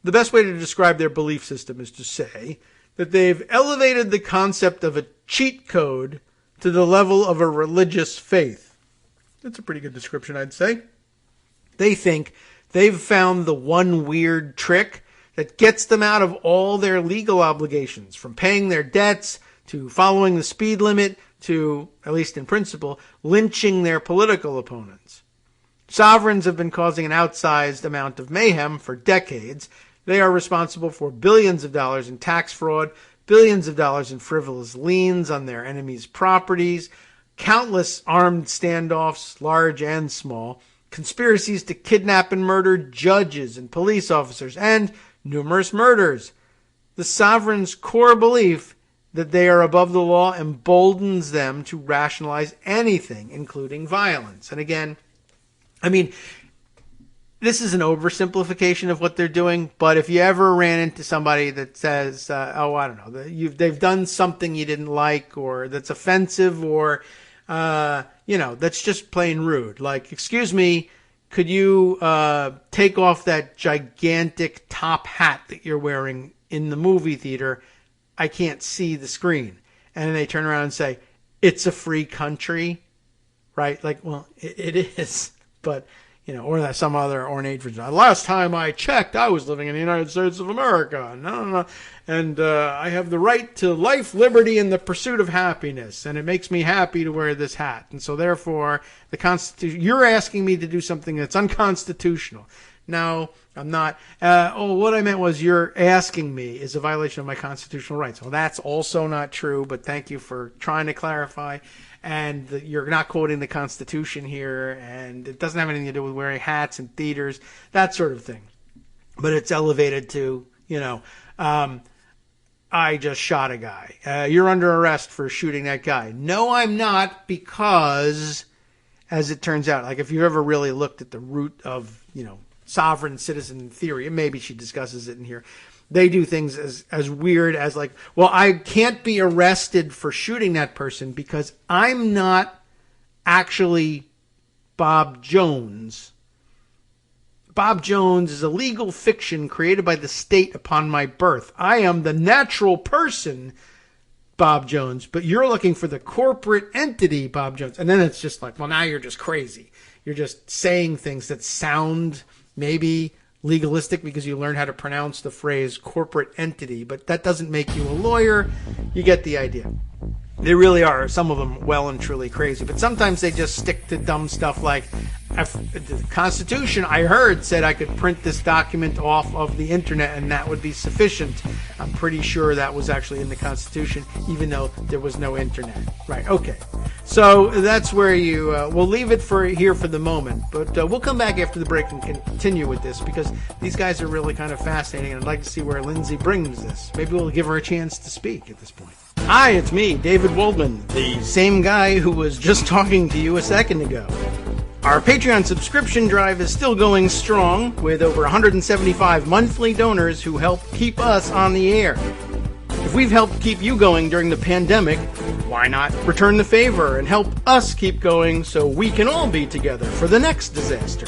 The best way to describe their belief system is to say that they've elevated the concept of a cheat code to the level of a religious faith. That's a pretty good description, I'd say. They think they've found the one weird trick that gets them out of all their legal obligations, from paying their debts to following the speed limit to, at least in principle, lynching their political opponents. Sovereigns have been causing an outsized amount of mayhem for decades. They are responsible for billions of dollars in tax fraud, billions of dollars in frivolous liens on their enemies' properties, countless armed standoffs, large and small, conspiracies to kidnap and murder judges and police officers, and numerous murders. The sovereign's core belief that they are above the law emboldens them to rationalize anything, including violence. And again, I mean, this is an oversimplification of what they're doing, but if you ever ran into somebody that says, I don't know, they've done something you didn't like, or that's offensive, or, that's just plain rude. Like, excuse me, could you take off that gigantic top hat that you're wearing in the movie theater? I can't see the screen. And then they turn around and say, it's a free country, right? Like, well, it is, but, or that some other ornate version. Last time I checked, I was living in the United States of America. No. And I have the right to life, liberty, and the pursuit of happiness. And it makes me happy to wear this hat. And so therefore, the Constitution, you're asking me to do something that's unconstitutional. No, I'm not. What I meant was you're asking me is a violation of my constitutional rights. Well, that's also not true, but thank you for trying to clarify. And you're not quoting the Constitution here, and it doesn't have anything to do with wearing hats in theaters, that sort of thing. But it's elevated to, I just shot a guy. You're under arrest for shooting that guy. No, I'm not, because, as it turns out, like if you've ever really looked at the root of, sovereign citizen theory, and maybe she discusses it in here, they do things as weird as like, well, I can't be arrested for shooting that person because I'm not actually Bob Jones. Bob Jones is a legal fiction created by the state upon my birth. I am the natural person, Bob Jones, but you're looking for the corporate entity, Bob Jones. And then it's just like, well, now you're just crazy. You're just saying things that sound maybe legalistic because you learned how to pronounce the phrase corporate entity, but that doesn't make you a lawyer. You get the idea. They really are, some of them, well and truly crazy. But sometimes they just stick to dumb stuff like the Constitution, I heard, said I could print this document off of the internet and that would be sufficient. I'm pretty sure that was actually in the Constitution, even though there was no internet. Right, okay. So that's where we'll leave it here for the moment. But we'll come back after the break and continue with this because these guys are really kind of fascinating and I'd like to see where Lindsay brings this. Maybe we'll give her a chance to speak at this point. Hi, it's me, David Waldman, the same guy who was just talking to you a second ago. Our Patreon subscription drive is still going strong with over 175 monthly donors who help keep us on the air. If we've helped keep you going during the pandemic, why not return the favor and help us keep going so we can all be together for the next disaster?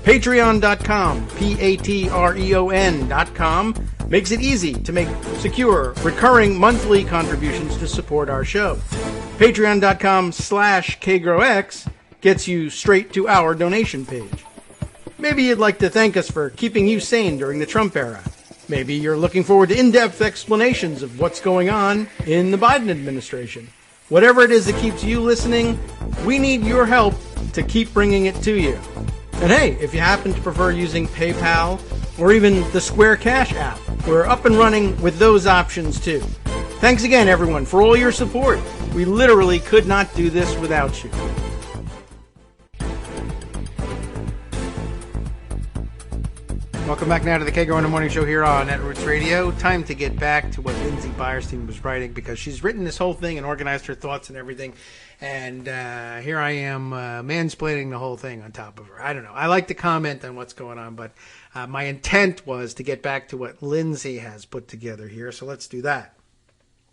Patreon.com, Patreon.com, makes it easy to make secure, recurring monthly contributions to support our show. Patreon.com/KagroX gets you straight to our donation page. Maybe you'd like to thank us for keeping you sane during the Trump era. Maybe you're looking forward to in-depth explanations of what's going on in the Biden administration. Whatever it is that keeps you listening, we need your help to keep bringing it to you. And hey, if you happen to prefer using PayPal or even the Square Cash app, we're up and running with those options too. Thanks again, everyone, for all your support. We literally could not do this without you. Welcome back now to the Kagro in the Morning Show here on Netroots Radio. Time to get back to what Lindsay Beyerstein was writing because she's written this whole thing and organized her thoughts and everything. And here I am mansplaining the whole thing on top of her. I don't know. I like to comment on what's going on, but my intent was to get back to what Lindsay has put together here. So let's do that.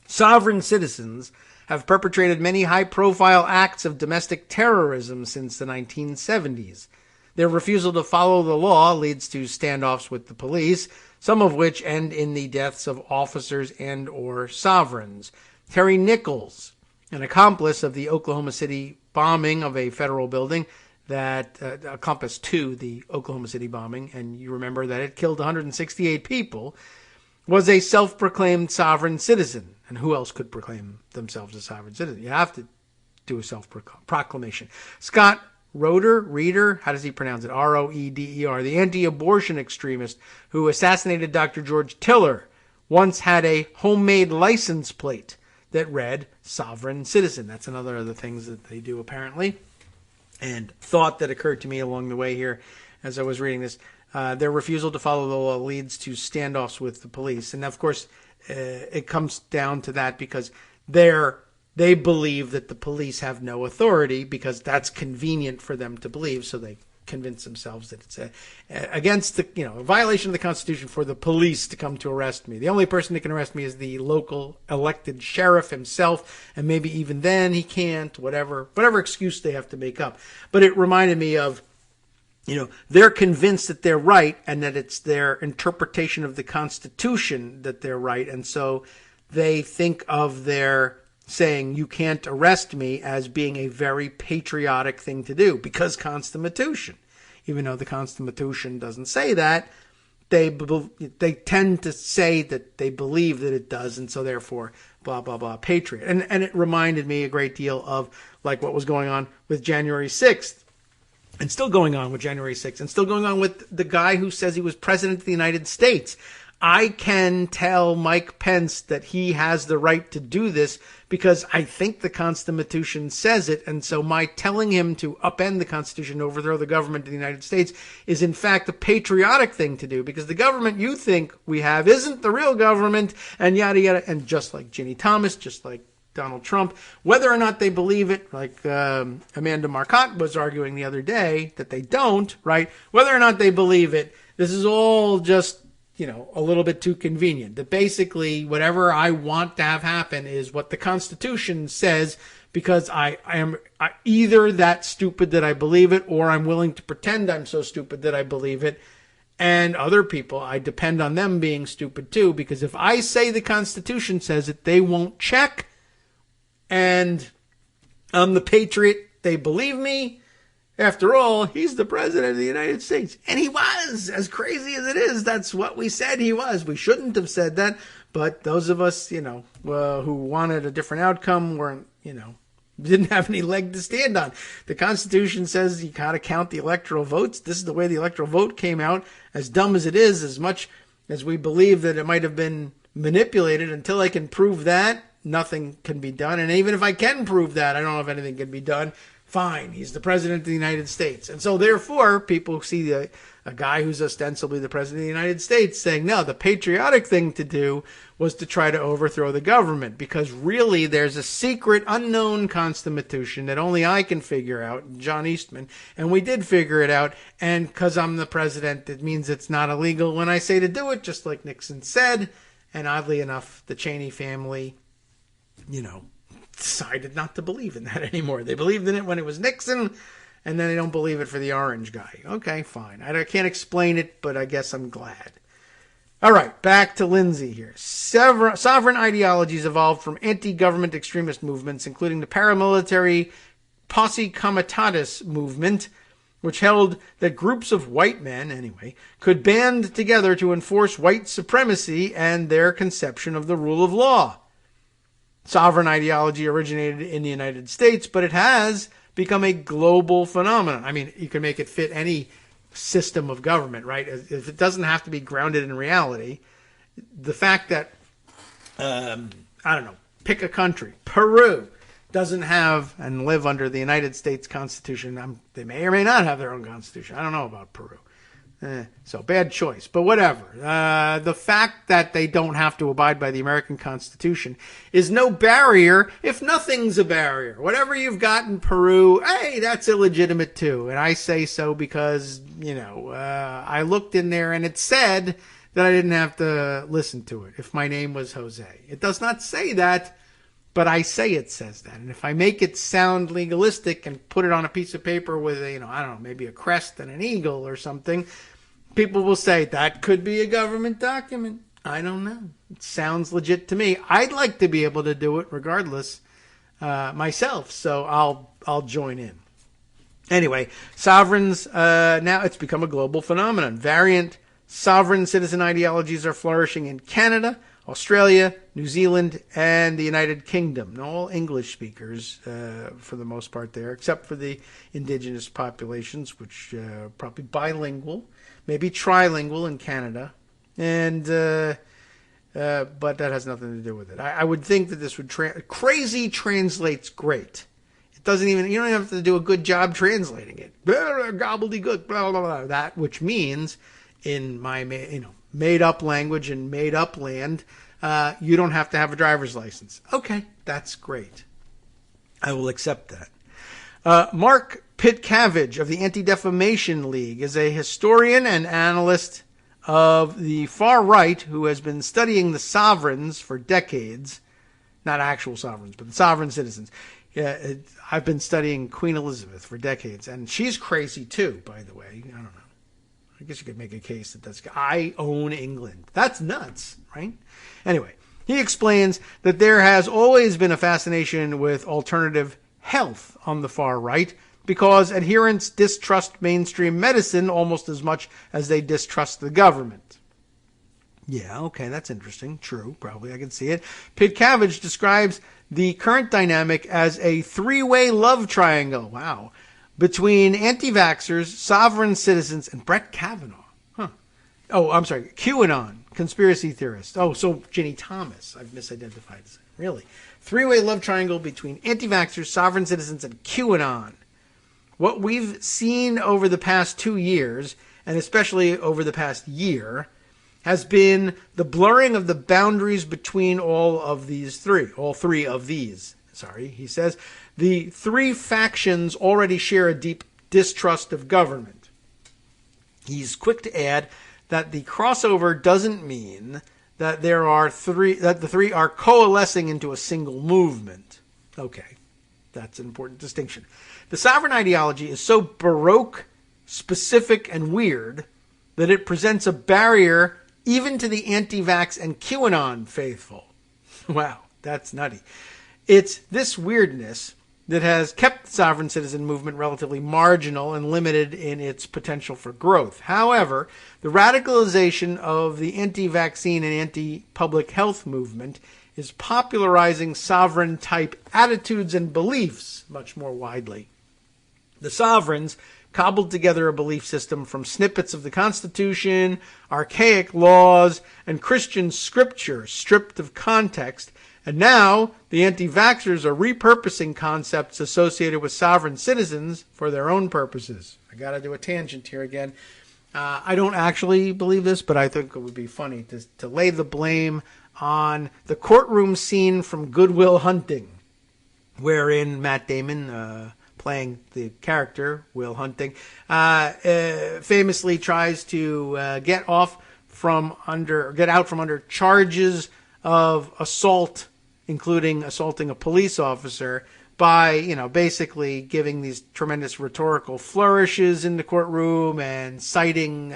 Sovereign citizens have perpetrated many high-profile acts of domestic terrorism since the 1970s. Their refusal to follow the law leads to standoffs with the police, some of which end in the deaths of officers and or sovereigns. Terry Nichols, an accomplice of the Oklahoma City bombing of a federal building that accomplice to the Oklahoma City bombing, and you remember that it killed 168 people, was a self-proclaimed sovereign citizen. And who else could proclaim themselves a sovereign citizen? You have to do a self-proclamation. Scott Reeder, how does he pronounce it? Roeder, the anti-abortion extremist who assassinated Dr. George Tiller, once had a homemade license plate that read sovereign citizen. That's another of the things that they do apparently. And thought that occurred to me along the way here as I was reading this, their refusal to follow the law leads to standoffs with the police. And of course, it comes down to that because they believe that the police have no authority because that's convenient for them to believe. So they convince themselves that it's against a violation of the Constitution for the police to come to arrest me. The only person that can arrest me is the local elected sheriff himself. And maybe even then he can't, whatever excuse they have to make up. But it reminded me of, they're convinced that they're right and that it's their interpretation of the Constitution that they're right. And so they think of their saying you can't arrest me as being a very patriotic thing to do because Constitution, even though the Constitution doesn't say that, they tend to say that they believe that it does, and so therefore blah blah blah patriot. And it reminded me a great deal of like what was going on with January 6th, and still going on with January 6th, and still going on with the guy who says he was president of the United States. I can tell Mike Pence that he has the right to do this because I think the Constitution says it. And so my telling him to upend the Constitution, overthrow the government of the United States is in fact a patriotic thing to do because the government you think we have isn't the real government and yada yada. And just like Ginny Thomas, just like Donald Trump, whether or not they believe it, like Amanda Marcotte was arguing the other day that they don't, right? Whether or not they believe it, this is all just a little bit too convenient. That basically whatever I want to have happen is what the Constitution says, because I am either that stupid that I believe it, or I'm willing to pretend I'm so stupid that I believe it. And other people, I depend on them being stupid too, because if I say the Constitution says it, they won't check. And I'm the patriot. They believe me. After all, he's the president of the United States. And he was. As crazy as it is, that's what we said he was. We shouldn't have said that. But those of us, who wanted a different outcome weren't, didn't have any leg to stand on. The Constitution says you got to count the electoral votes. This is the way the electoral vote came out. As dumb as it is, as much as we believe that it might have been manipulated, until I can prove that, nothing can be done. And even if I can prove that, I don't know if anything can be done. Fine, he's the president of the United States. And so therefore, people see a guy who's ostensibly the president of the United States saying, no, the patriotic thing to do was to try to overthrow the government, because really there's a secret, unknown Constitution that only I can figure out, John Eastman, and we did figure it out, and because I'm the president, it means it's not illegal when I say to do it, just like Nixon said. And oddly enough, the Cheney family, decided not to believe in that anymore. They believed in it when it was Nixon, and then they don't believe it for the orange guy. Okay, fine. I can't explain it, but I guess I'm glad. All right, back to Lindsay here. Sovereign ideologies evolved from anti-government extremist movements, including the paramilitary Posse Comitatus movement, which held that groups of white men, could band together to enforce white supremacy and their conception of the rule of law. Sovereign ideology originated in the United States, but it has become a global phenomenon. I mean, you can make it fit any system of government, right? If it doesn't have to be grounded in reality, the fact that, pick a country, Peru doesn't have and live under the United States Constitution. They may or may not have their own constitution. I don't know about Peru. So bad choice, but whatever. The fact that they don't have to abide by the American Constitution is no barrier if nothing's a barrier. Whatever you've got in Peru, hey, that's illegitimate too. And I say so because, I looked in there and it said that I didn't have to listen to it if my name was Jose. It does not say that, but I say it says that. And if I make it sound legalistic and put it on a piece of paper with maybe a crest and an eagle or something, people will say that could be a government document. I don't know. It sounds legit to me. I'd like to be able to do it regardless myself, so I'll join in. Anyway, sovereigns, now it's become a global phenomenon. Variant sovereign citizen ideologies are flourishing in Canada, Australia, New Zealand, and the United Kingdom. All English speakers for the most part there, except for the indigenous populations, which are probably bilingual, maybe trilingual in Canada. And but that has nothing to do with it. I would think that this would crazy translates great. It doesn't even, you don't even have to do a good job translating it. Gobbledygook, blah, blah, blah, that, which means in my made up language and made up land, you don't have to have a driver's license. Okay, that's great. I will accept that. Mark Pitcavage of the Anti-Defamation League is a historian and analyst of the far right who has been studying the sovereigns for decades. Not actual sovereigns, but the sovereign citizens. I've been studying Queen Elizabeth for decades, and she's crazy too, by the way. I don't know. I guess you could make a case that I own England. That's nuts, right? Anyway, he explains that there has always been a fascination with alternative health on the far right because adherents distrust mainstream medicine almost as much as they distrust the government. Yeah, okay, that's interesting. True, probably I can see it. Pitcavage describes the current dynamic as a three-way love triangle. Wow. Between anti-vaxxers, sovereign citizens, and Brett Kavanaugh. Oh, I'm sorry, QAnon, conspiracy theorists. Oh, so Ginny Thomas, I've misidentified. Really. Three-way love triangle between anti-vaxxers, sovereign citizens, and QAnon. What we've seen over the past 2 years, and especially over the past year, has been the blurring of the boundaries between all three of these. He says, the three factions already share a deep distrust of government. He's quick to add that the crossover doesn't mean that the three are coalescing into a single movement. Okay, that's an important distinction. The sovereign ideology is so Baroque, specific, and weird that it presents a barrier even to the anti-vax and QAnon faithful. Wow, that's nutty. It's this weirdness that has kept the sovereign citizen movement relatively marginal and limited in its potential for growth. However, the radicalization of the anti-vaccine and anti-public health movement is popularizing sovereign-type attitudes and beliefs much more widely. The sovereigns cobbled together a belief system from snippets of the Constitution, archaic laws, and Christian scripture stripped of context. And now the anti-vaxxers are repurposing concepts associated with sovereign citizens for their own purposes. I got to do a tangent here again. I don't actually believe this, but I think it would be funny to lay the blame on the courtroom scene from Good Will Hunting, wherein Matt Damon, playing the character Will Hunting, famously tries to get out from under charges of assault, including assaulting a police officer, by, basically giving these tremendous rhetorical flourishes in the courtroom and citing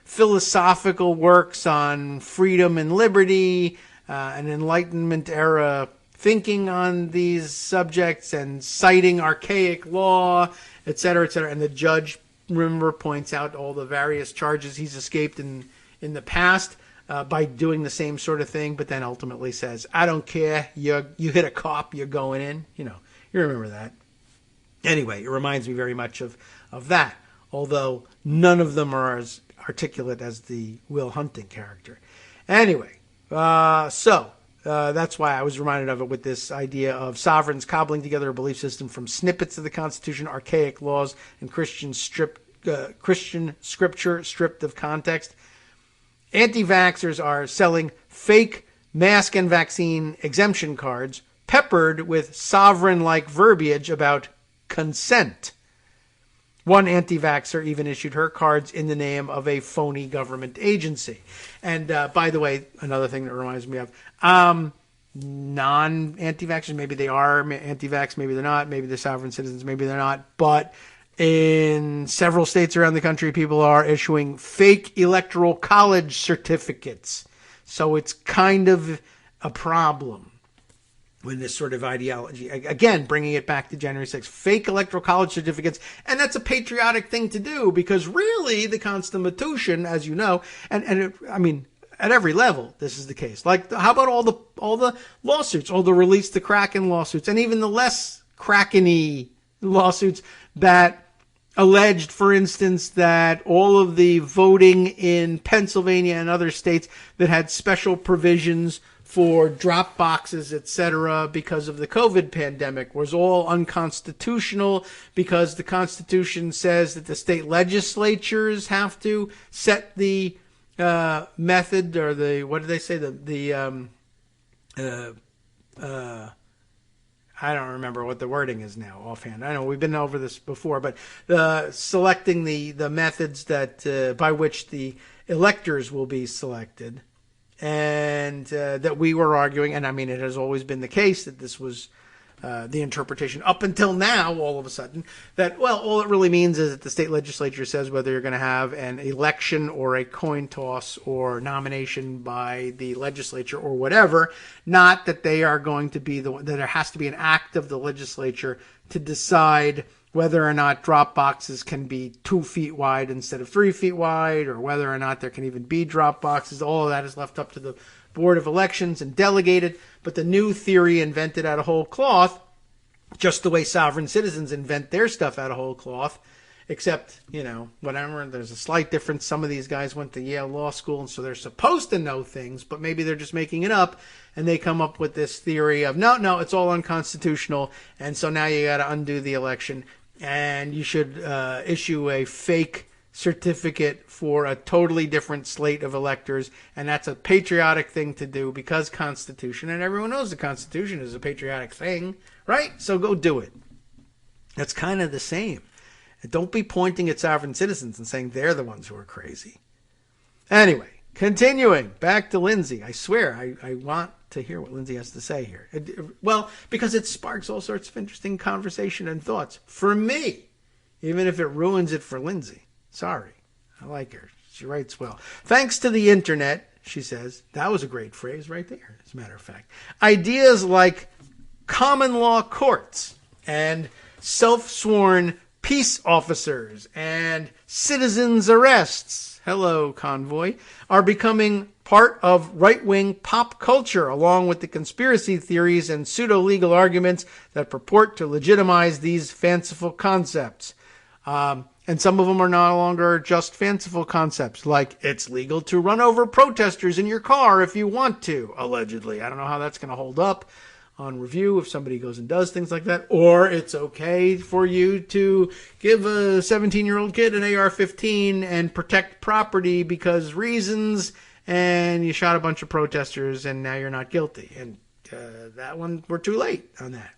philosophical works on freedom and liberty, and Enlightenment era thinking on these subjects, and citing archaic law, et cetera, et cetera. And the judge, remember, points out all the various charges he's escaped in the past by doing the same sort of thing, but then ultimately says, I don't care, you hit a cop, you're going in. You remember that. Anyway, it reminds me very much of that, although none of them are as articulate as the Will Hunting character. Anyway, so that's why I was reminded of it with this idea of sovereigns cobbling together a belief system from snippets of the Constitution, archaic laws, and Christian scripture stripped of context. Anti-vaxxers are selling fake mask and vaccine exemption cards peppered with sovereign-like verbiage about consent. One anti-vaxxer even issued her cards in the name of a phony government agency. And by the way, another thing that reminds me of, non-anti-vaxxers, maybe they are anti-vax, maybe they're not, maybe they're sovereign citizens, maybe they're not, but in several states around the country, people are issuing fake electoral college certificates. So it's kind of a problem when this sort of ideology, again, bringing it back to January 6th, fake electoral college certificates. And that's a patriotic thing to do, because really the Constitution, as you know, at every level, this is the case. Like, how about all the lawsuits, all the Release the Kraken lawsuits, and even the less Kraken-y lawsuits that alleged, for instance, that all of the voting in Pennsylvania and other states that had special provisions for drop boxes, etc., because of the COVID pandemic was all unconstitutional, because the Constitution says that the state legislatures have to set the method, or the, what did they say, I don't remember what the wording is now offhand. I know we've been over this before, but selecting the methods that by which the electors will be selected, and that we were arguing, and I mean, it has always been the case that this was the interpretation up until now, all of a sudden, that, well, all it really means is that the state legislature says whether you're going to have an election or a coin toss or nomination by the legislature or whatever, not that they are going to be that there has to be an act of the legislature to decide whether or not drop boxes can be 2 feet wide instead of 3 feet wide, or whether or not there can even be drop boxes. All of that is left up to the Board of Elections and delegated. But the new theory invented out of whole cloth, just the way sovereign citizens invent their stuff out of whole cloth, except, whatever, there's a slight difference. Some of these guys went to Yale Law School, and so they're supposed to know things, but maybe they're just making it up, and they come up with this theory of, no, it's all unconstitutional, and so now you got to undo the election, and you should issue a fake certificate for a totally different slate of electors, and that's a patriotic thing to do because Constitution, and everyone knows the Constitution is a patriotic thing, right? So go do it. That's kind of the same. And don't be pointing at sovereign citizens and saying they're the ones who are crazy. Anyway, continuing back to Lindsay. I swear, I want to hear what Lindsay has to say here. Well, because it sparks all sorts of interesting conversation and thoughts for me, even if it ruins it for Lindsay. Sorry. I like her. She writes well. Thanks to the internet, she says. That was a great phrase right there, as a matter of fact. Ideas like common law courts and self-sworn peace officers and citizens' arrests, hello, convoy, are becoming part of right-wing pop culture, along with the conspiracy theories and pseudo-legal arguments that purport to legitimize these fanciful concepts. And some of them are no longer just fanciful concepts, like it's legal to run over protesters in your car if you want to, allegedly. I don't know how that's going to hold up on review if somebody goes and does things like that. Or it's okay for you to give a 17-year-old kid an AR-15 and protect property because reasons, and you shot a bunch of protesters and now you're not guilty. And that one, we're too late on that.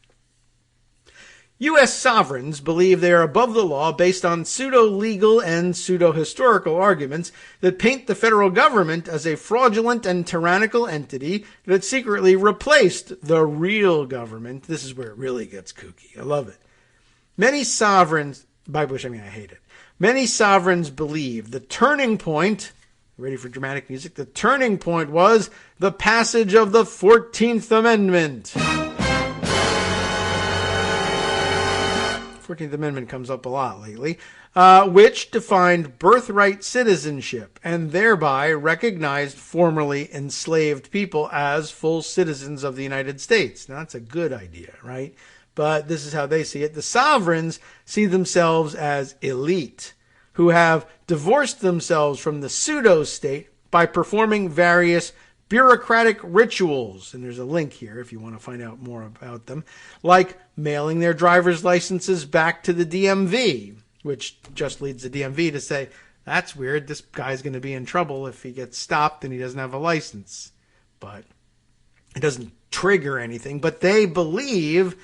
U.S. sovereigns believe they are above the law based on pseudo-legal and pseudo-historical arguments that paint the federal government as a fraudulent and tyrannical entity that secretly replaced the real government. This is where it really gets kooky. I love it. Many sovereigns, by which I mean I hate it, many sovereigns believe the turning point, ready for dramatic music, the turning point was the passage of the 14th Amendment. 14th Amendment comes up a lot lately, which defined birthright citizenship and thereby recognized formerly enslaved people as full citizens of the United States. Now, that's a good idea, right? But this is how they see it. The sovereigns see themselves as elite, who have divorced themselves from the pseudo-state by performing various bureaucratic rituals, and there's a link here if you want to find out more about them, like mailing their driver's licenses back to the DMV, which just leads the DMV to say, that's weird, this guy's going to be in trouble if he gets stopped and he doesn't have a license. But it doesn't trigger anything, but they believe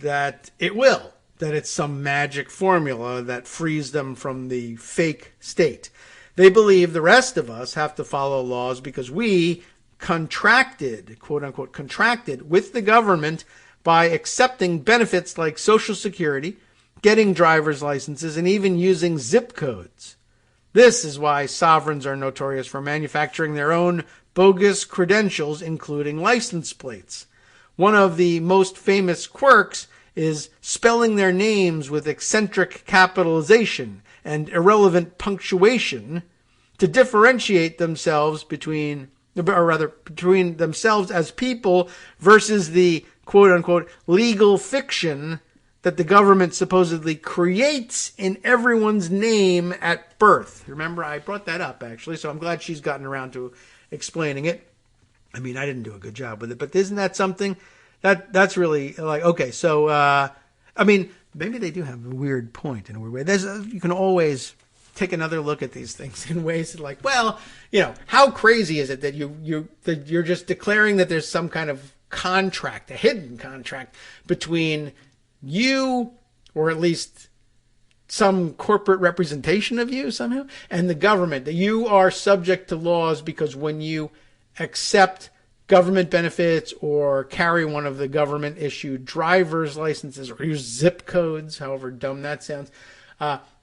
that it will, that it's some magic formula that frees them from the fake state. They believe the rest of us have to follow laws because we contracted, quote unquote, contracted with the government by accepting benefits like Social Security, getting driver's licenses, and even using zip codes. This is why sovereigns are notorious for manufacturing their own bogus credentials, including license plates. One of the most famous quirks is spelling their names with eccentric capitalization and irrelevant punctuation to differentiate themselves between themselves as people versus the quote-unquote legal fiction that the government supposedly creates in everyone's name at birth. Remember, I brought that up, actually, so I'm glad she's gotten around to explaining it. I mean, I didn't do a good job with it, but isn't that something that's really like, okay, so, I mean, maybe they do have a weird point in a weird way. You can always take another look at these things in ways that, like, well, you know, how crazy is it that you're just declaring that there's some kind of contract, a hidden contract between you, or at least some corporate representation of you somehow, and the government, that you are subject to laws because when you accept government benefits or carry one of the government issued driver's licenses or use zip codes, however dumb that sounds,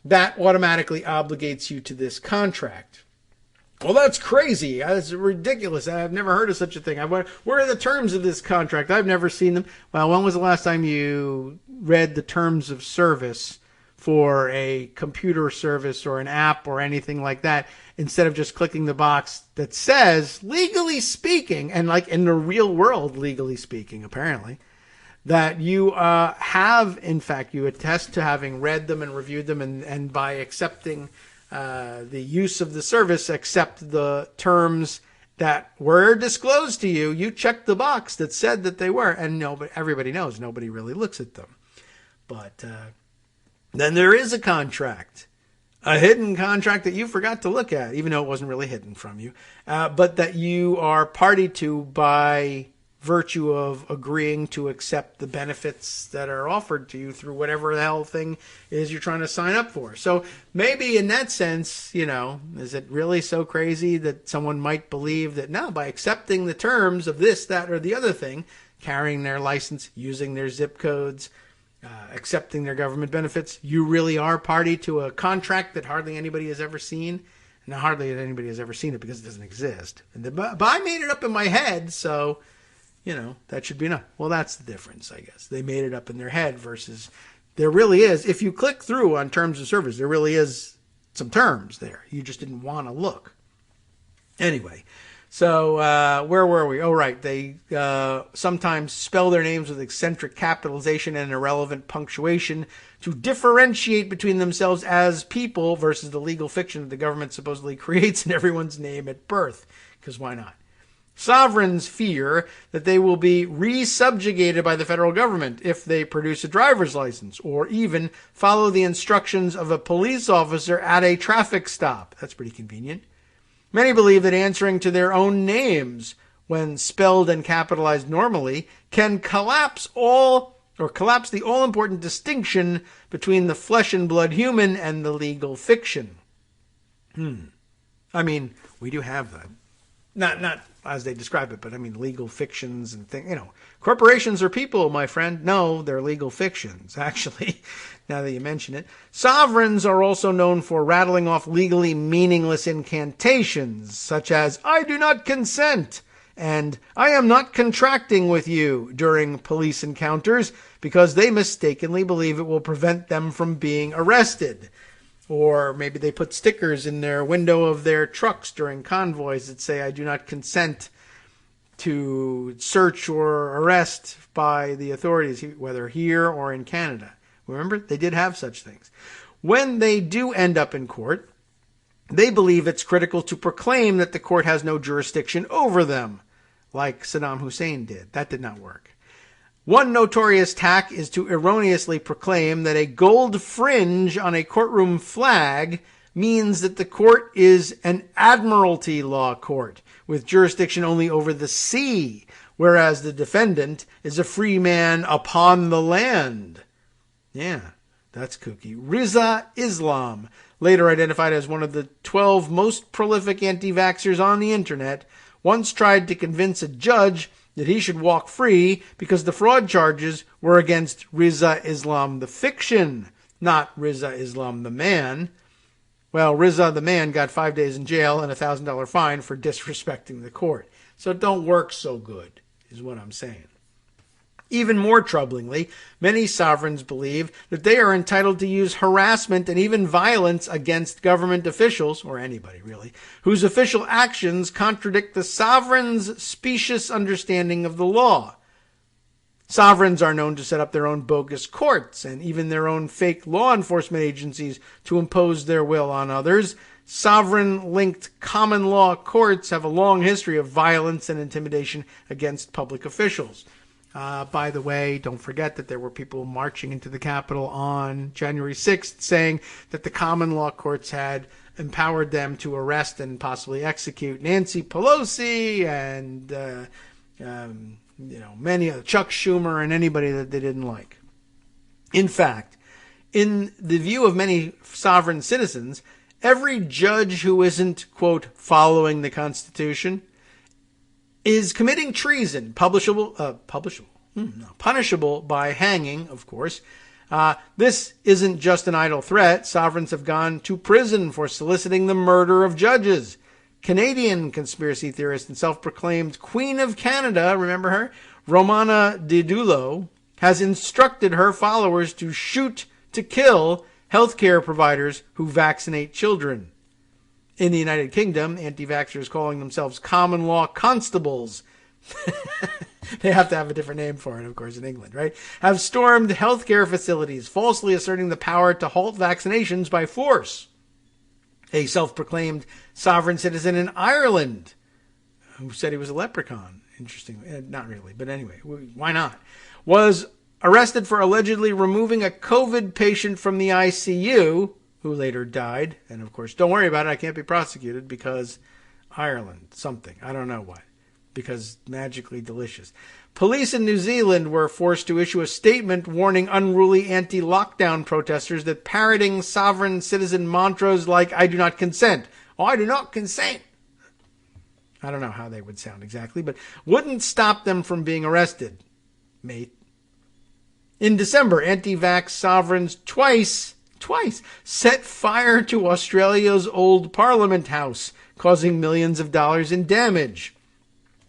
that automatically obligates you to this contract. Well, that's crazy. That's ridiculous. I've never heard of such a thing. Where are the terms of this contract? I've never seen them. Well, when was the last time you read the terms of service for a computer service or an app or anything like that, instead of just clicking the box that says, legally speaking, and like in the real world, legally speaking, apparently, that you have, in fact, you attest to having read them and reviewed them, and by accepting the use of the service, accept the terms that were disclosed to you. You checked the box that said that they were, and everybody knows nobody really looks at them. But then there is a contract, a hidden contract that you forgot to look at, even though it wasn't really hidden from you, but that you are party to by virtue of agreeing to accept the benefits that are offered to you through whatever the hell thing is you're trying to sign up for. So maybe in that sense, is it really so crazy that someone might believe that now by accepting the terms of this, that, or the other thing, carrying their license, using their zip codes, accepting their government benefits, you really are party to a contract that hardly anybody has ever seen? Now, hardly anybody has ever seen it because it doesn't exist. But I made it up in my head, so, that should be enough. Well, that's the difference, I guess. They made it up in their head versus there really is. If you click through on terms of service, there really is some terms there. You just didn't want to look. Anyway, so where were we? Oh, right. They sometimes spell their names with eccentric capitalization and irrelevant punctuation to differentiate between themselves as people versus the legal fiction that the government supposedly creates in everyone's name at birth. Because why not? Sovereigns fear that they will be re-subjugated by the federal government if they produce a driver's license or even follow the instructions of a police officer at a traffic stop. That's pretty convenient. Many believe that answering to their own names, when spelled and capitalized normally, can collapse the all-important distinction between the flesh and blood human and the legal fiction. I mean, we do have that. Not as they describe it, but I mean legal fictions and things. Corporations are people, my friend. No, they're legal fictions, actually, now that you mention it. Sovereigns are also known for rattling off legally meaningless incantations, such as, I do not consent, and I am not contracting with you during police encounters because they mistakenly believe it will prevent them from being arrested. Or maybe they put stickers in their window of their trucks during convoys that say, I do not consent to search or arrest by the authorities, whether here or in Canada. Remember, they did have such things. When they do end up in court, they believe it's critical to proclaim that the court has no jurisdiction over them, like Saddam Hussein did. That did not work. One notorious tack is to erroneously proclaim that a gold fringe on a courtroom flag means that the court is an admiralty law court with jurisdiction only over the sea, whereas the defendant is a free man upon the land. Yeah, that's kooky. Riza Islam, later identified as one of the 12 most prolific anti-vaxxers on the internet, once tried to convince a judge that he should walk free because the fraud charges were against Riza Islam the fiction, not Riza Islam the man. Well, Riza the man got 5 days in jail and a $1,000 fine for disrespecting the court. So it don't work so good, is what I'm saying. Even more troublingly, many sovereigns believe that they are entitled to use harassment and even violence against government officials, or anybody really, whose official actions contradict the sovereign's specious understanding of the law. Sovereigns are known to set up their own bogus courts and even their own fake law enforcement agencies to impose their will on others. Sovereign-linked common law courts have a long history of violence and intimidation against public officials. By the way, don't forget that there were people marching into the Capitol on January 6th saying that the common law courts had empowered them to arrest and possibly execute Nancy Pelosi and, many Chuck Schumer and anybody that they didn't like. In fact, in the view of many sovereign citizens, every judge who isn't, quote, following the Constitution is committing treason, punishable by hanging, of course. This isn't just an idle threat. Sovereigns have gone to prison for soliciting the murder of judges. Canadian conspiracy theorist and self-proclaimed Queen of Canada, remember her? Romana Didulo, has instructed her followers to shoot to kill healthcare providers who vaccinate children. In the United Kingdom, anti-vaxxers calling themselves common law constables, they have to have a different name for it, of course, in England, right? Have stormed healthcare facilities, falsely asserting the power to halt vaccinations by force. A self-proclaimed sovereign citizen in Ireland, who said he was a leprechaun, interesting, not really, but anyway, why not, was arrested for allegedly removing a COVID patient from the ICU, who later died. And of course, don't worry about it, I can't be prosecuted because Ireland, something, I don't know what. because magically delicious. Police in New Zealand were forced to issue a statement warning unruly anti-lockdown protesters that parroting sovereign citizen mantras like, I do not consent. I do not consent. I don't know how they would sound exactly, but wouldn't stop them from being arrested, mate. In December, anti-vax sovereigns twice set fire to Australia's old Parliament House, causing millions of dollars in damage.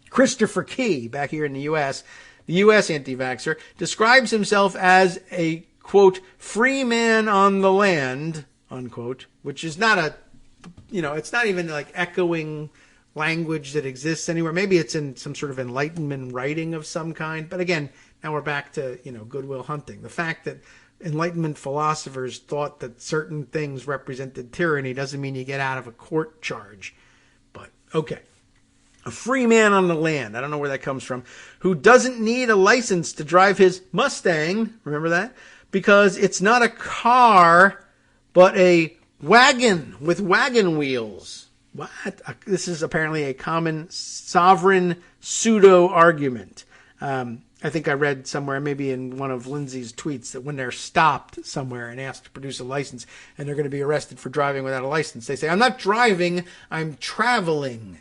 Christopher Key, back here in the U.S., the U.S. anti-vaxxer, describes himself as a, quote, free man on the land, unquote, which is not a, it's not even like echoing language that exists anywhere. Maybe it's in some sort of Enlightenment writing of some kind. But again, now we're back to, Goodwill Hunting. The fact that Enlightenment philosophers thought that certain things represented tyranny doesn't mean you get out of a court charge. But, okay. A free man on the land, I don't know where that comes from, who doesn't need a license to drive his Mustang, remember that? Because it's not a car, but a wagon with wagon wheels. What? This is apparently a common sovereign pseudo-argument. I think I read somewhere, maybe in one of Lindsay's tweets, that when they're stopped somewhere and asked to produce a license and they're going to be arrested for driving without a license, they say, I'm not driving, I'm traveling.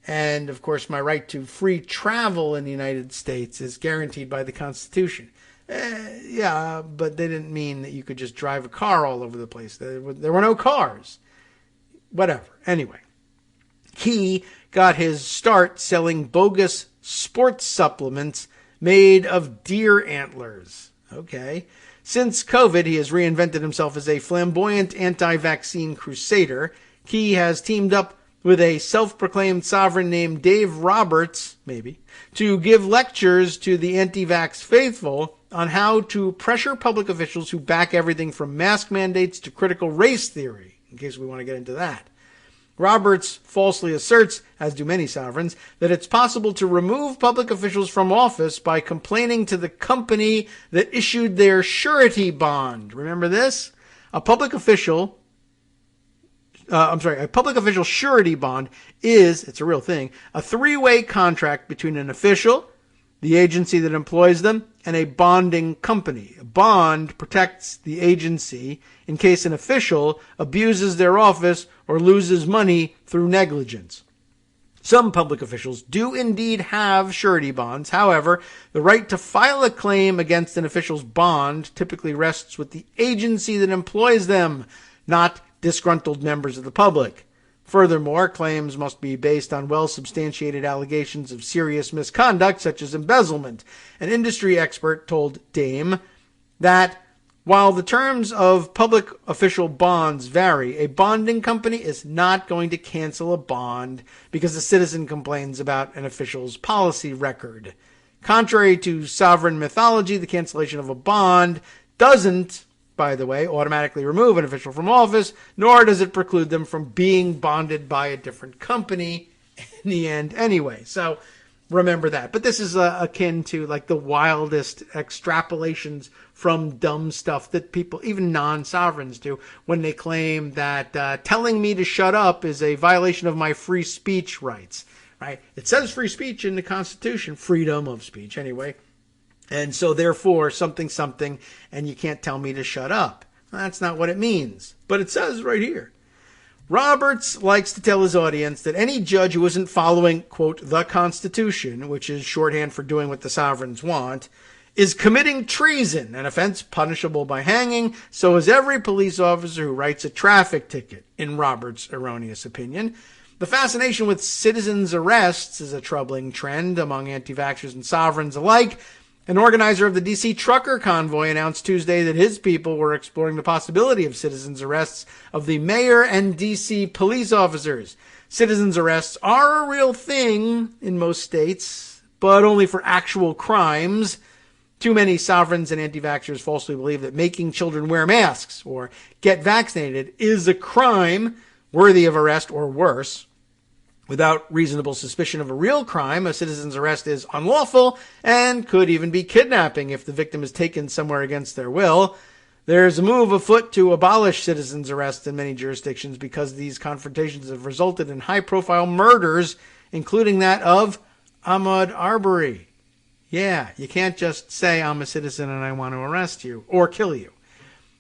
And, of course, my right to free travel in the United States is guaranteed by the Constitution. Yeah, but they didn't mean that you could just drive a car all over the place. There were no cars. Whatever. Anyway, he got his start selling bogus sports supplements made of deer antlers. Okay. Since COVID, he has reinvented himself as a flamboyant anti-vaccine crusader. He has teamed up with a self-proclaimed sovereign named Dave Roberts, maybe, to give lectures to the anti-vax faithful on how to pressure public officials who back everything from mask mandates to critical race theory, in case we want to get into that. Roberts falsely asserts, as do many sovereigns, that it's possible to remove public officials from office by complaining to the company that issued their surety bond. Remember this? A public official surety bond is, it's a real thing, a three-way contract between an official, the agency that employs them, and a bonding company. A bond protects the agency in case an official abuses their office or loses money through negligence. Some public officials do indeed have surety bonds. However, the right to file a claim against an official's bond typically rests with the agency that employs them, not disgruntled members of the public. Furthermore, claims must be based on well-substantiated allegations of serious misconduct, such as embezzlement. An industry expert told Dame that while the terms of public official bonds vary, a bonding company is not going to cancel a bond because a citizen complains about an official's policy record. Contrary to sovereign mythology, the cancellation of a bond doesn't, by the way, automatically remove an official from office, nor does it preclude them from being bonded by a different company in the end anyway. So remember that. But this is akin to like the wildest extrapolations from dumb stuff that people, even non-sovereigns, do when they claim that telling me to shut up is a violation of my free speech rights, right? It says free speech in the Constitution, freedom of speech anyway. And so therefore something, and you can't tell me to shut up. That's not what it means. But it says right here. Roberts likes to tell his audience that any judge who isn't following, quote, the Constitution, which is shorthand for doing what the sovereigns want, is committing treason, an offense punishable by hanging. So is every police officer who writes a traffic ticket, in Roberts' erroneous opinion. The fascination with citizens' arrests is a troubling trend among anti-vaxxers and sovereigns alike. An organizer of the D.C. trucker convoy announced Tuesday that his people were exploring the possibility of citizens' arrests of the mayor and D.C. police officers. Citizens' arrests are a real thing in most states, but only for actual crimes. Too many sovereigns and anti-vaxxers falsely believe that making children wear masks or get vaccinated is a crime worthy of arrest or worse. Without reasonable suspicion of a real crime, a citizen's arrest is unlawful and could even be kidnapping if the victim is taken somewhere against their will. There's a move afoot to abolish citizens' arrests in many jurisdictions because these confrontations have resulted in high-profile murders, including that of Ahmaud Arbery. Yeah, you can't just say I'm a citizen and I want to arrest you or kill you.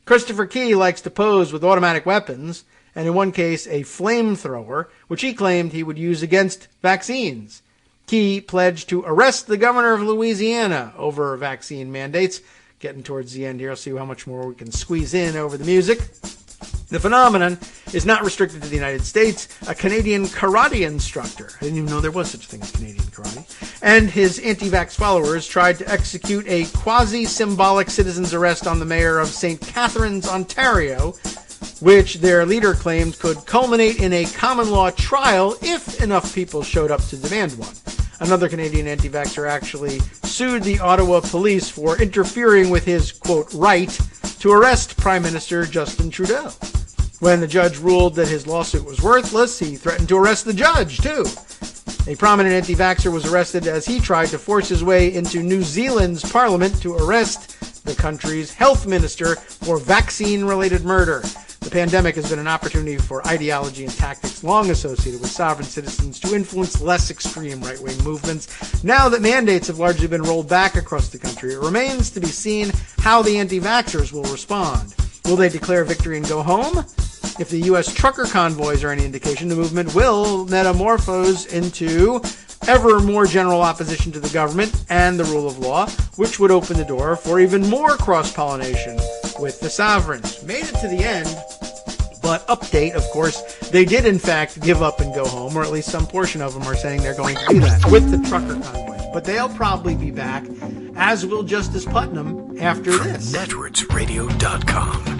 Christopher Key likes to pose with automatic weapons, and in one case a flamethrower, which he claimed he would use against vaccines. Key pledged to arrest the governor of Louisiana over vaccine mandates. Getting towards the end here, I'll see how much more we can squeeze in over the music. The phenomenon is not restricted to the United States. A Canadian karate instructor, I didn't even know there was such a thing as Canadian karate, and his anti-vax followers tried to execute a quasi-symbolic citizen's arrest on the mayor of St. Catharines, Ontario, which their leader claimed could culminate in a common law trial if enough people showed up to demand one. Another Canadian anti-vaxxer actually sued the Ottawa police for interfering with his, quote, right to arrest Prime Minister Justin Trudeau. When the judge ruled that his lawsuit was worthless, he threatened to arrest the judge, too. A prominent anti-vaxxer was arrested as he tried to force his way into New Zealand's parliament to arrest the country's health minister for vaccine-related murder. The pandemic has been an opportunity for ideology and tactics long associated with sovereign citizens to influence less extreme right-wing movements. Now that mandates have largely been rolled back across the country, it remains to be seen how the anti-vaxxers will respond. Will they declare victory and go home? If the U.S. trucker convoys are any indication, the movement will metamorphose into ever more general opposition to the government and the rule of law, which would open the door for even more cross-pollination with the sovereigns. Made it to the end, but update, of course, they did in fact give up and go home, or at least some portion of them are saying they're going to do that with the trucker convoys. But they'll probably be back, as will Justice Putnam after this. NetworksRadio.com.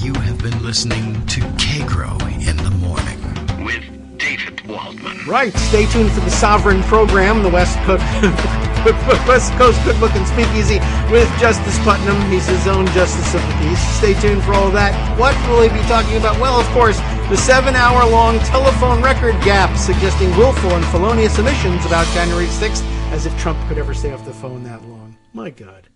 You have been listening to Kagro in the Morning with David Waldman. Right, stay tuned for the Sovereign program, the West Coast Cookbook and Speakeasy with Justice Putnam. He's his own Justice of the Peace. Stay tuned for all of that. What will he be talking about? Well, of course, the 7-hour-long telephone record gap suggesting willful and felonious omissions about January 6th, as if Trump could ever stay off the phone that long. My God.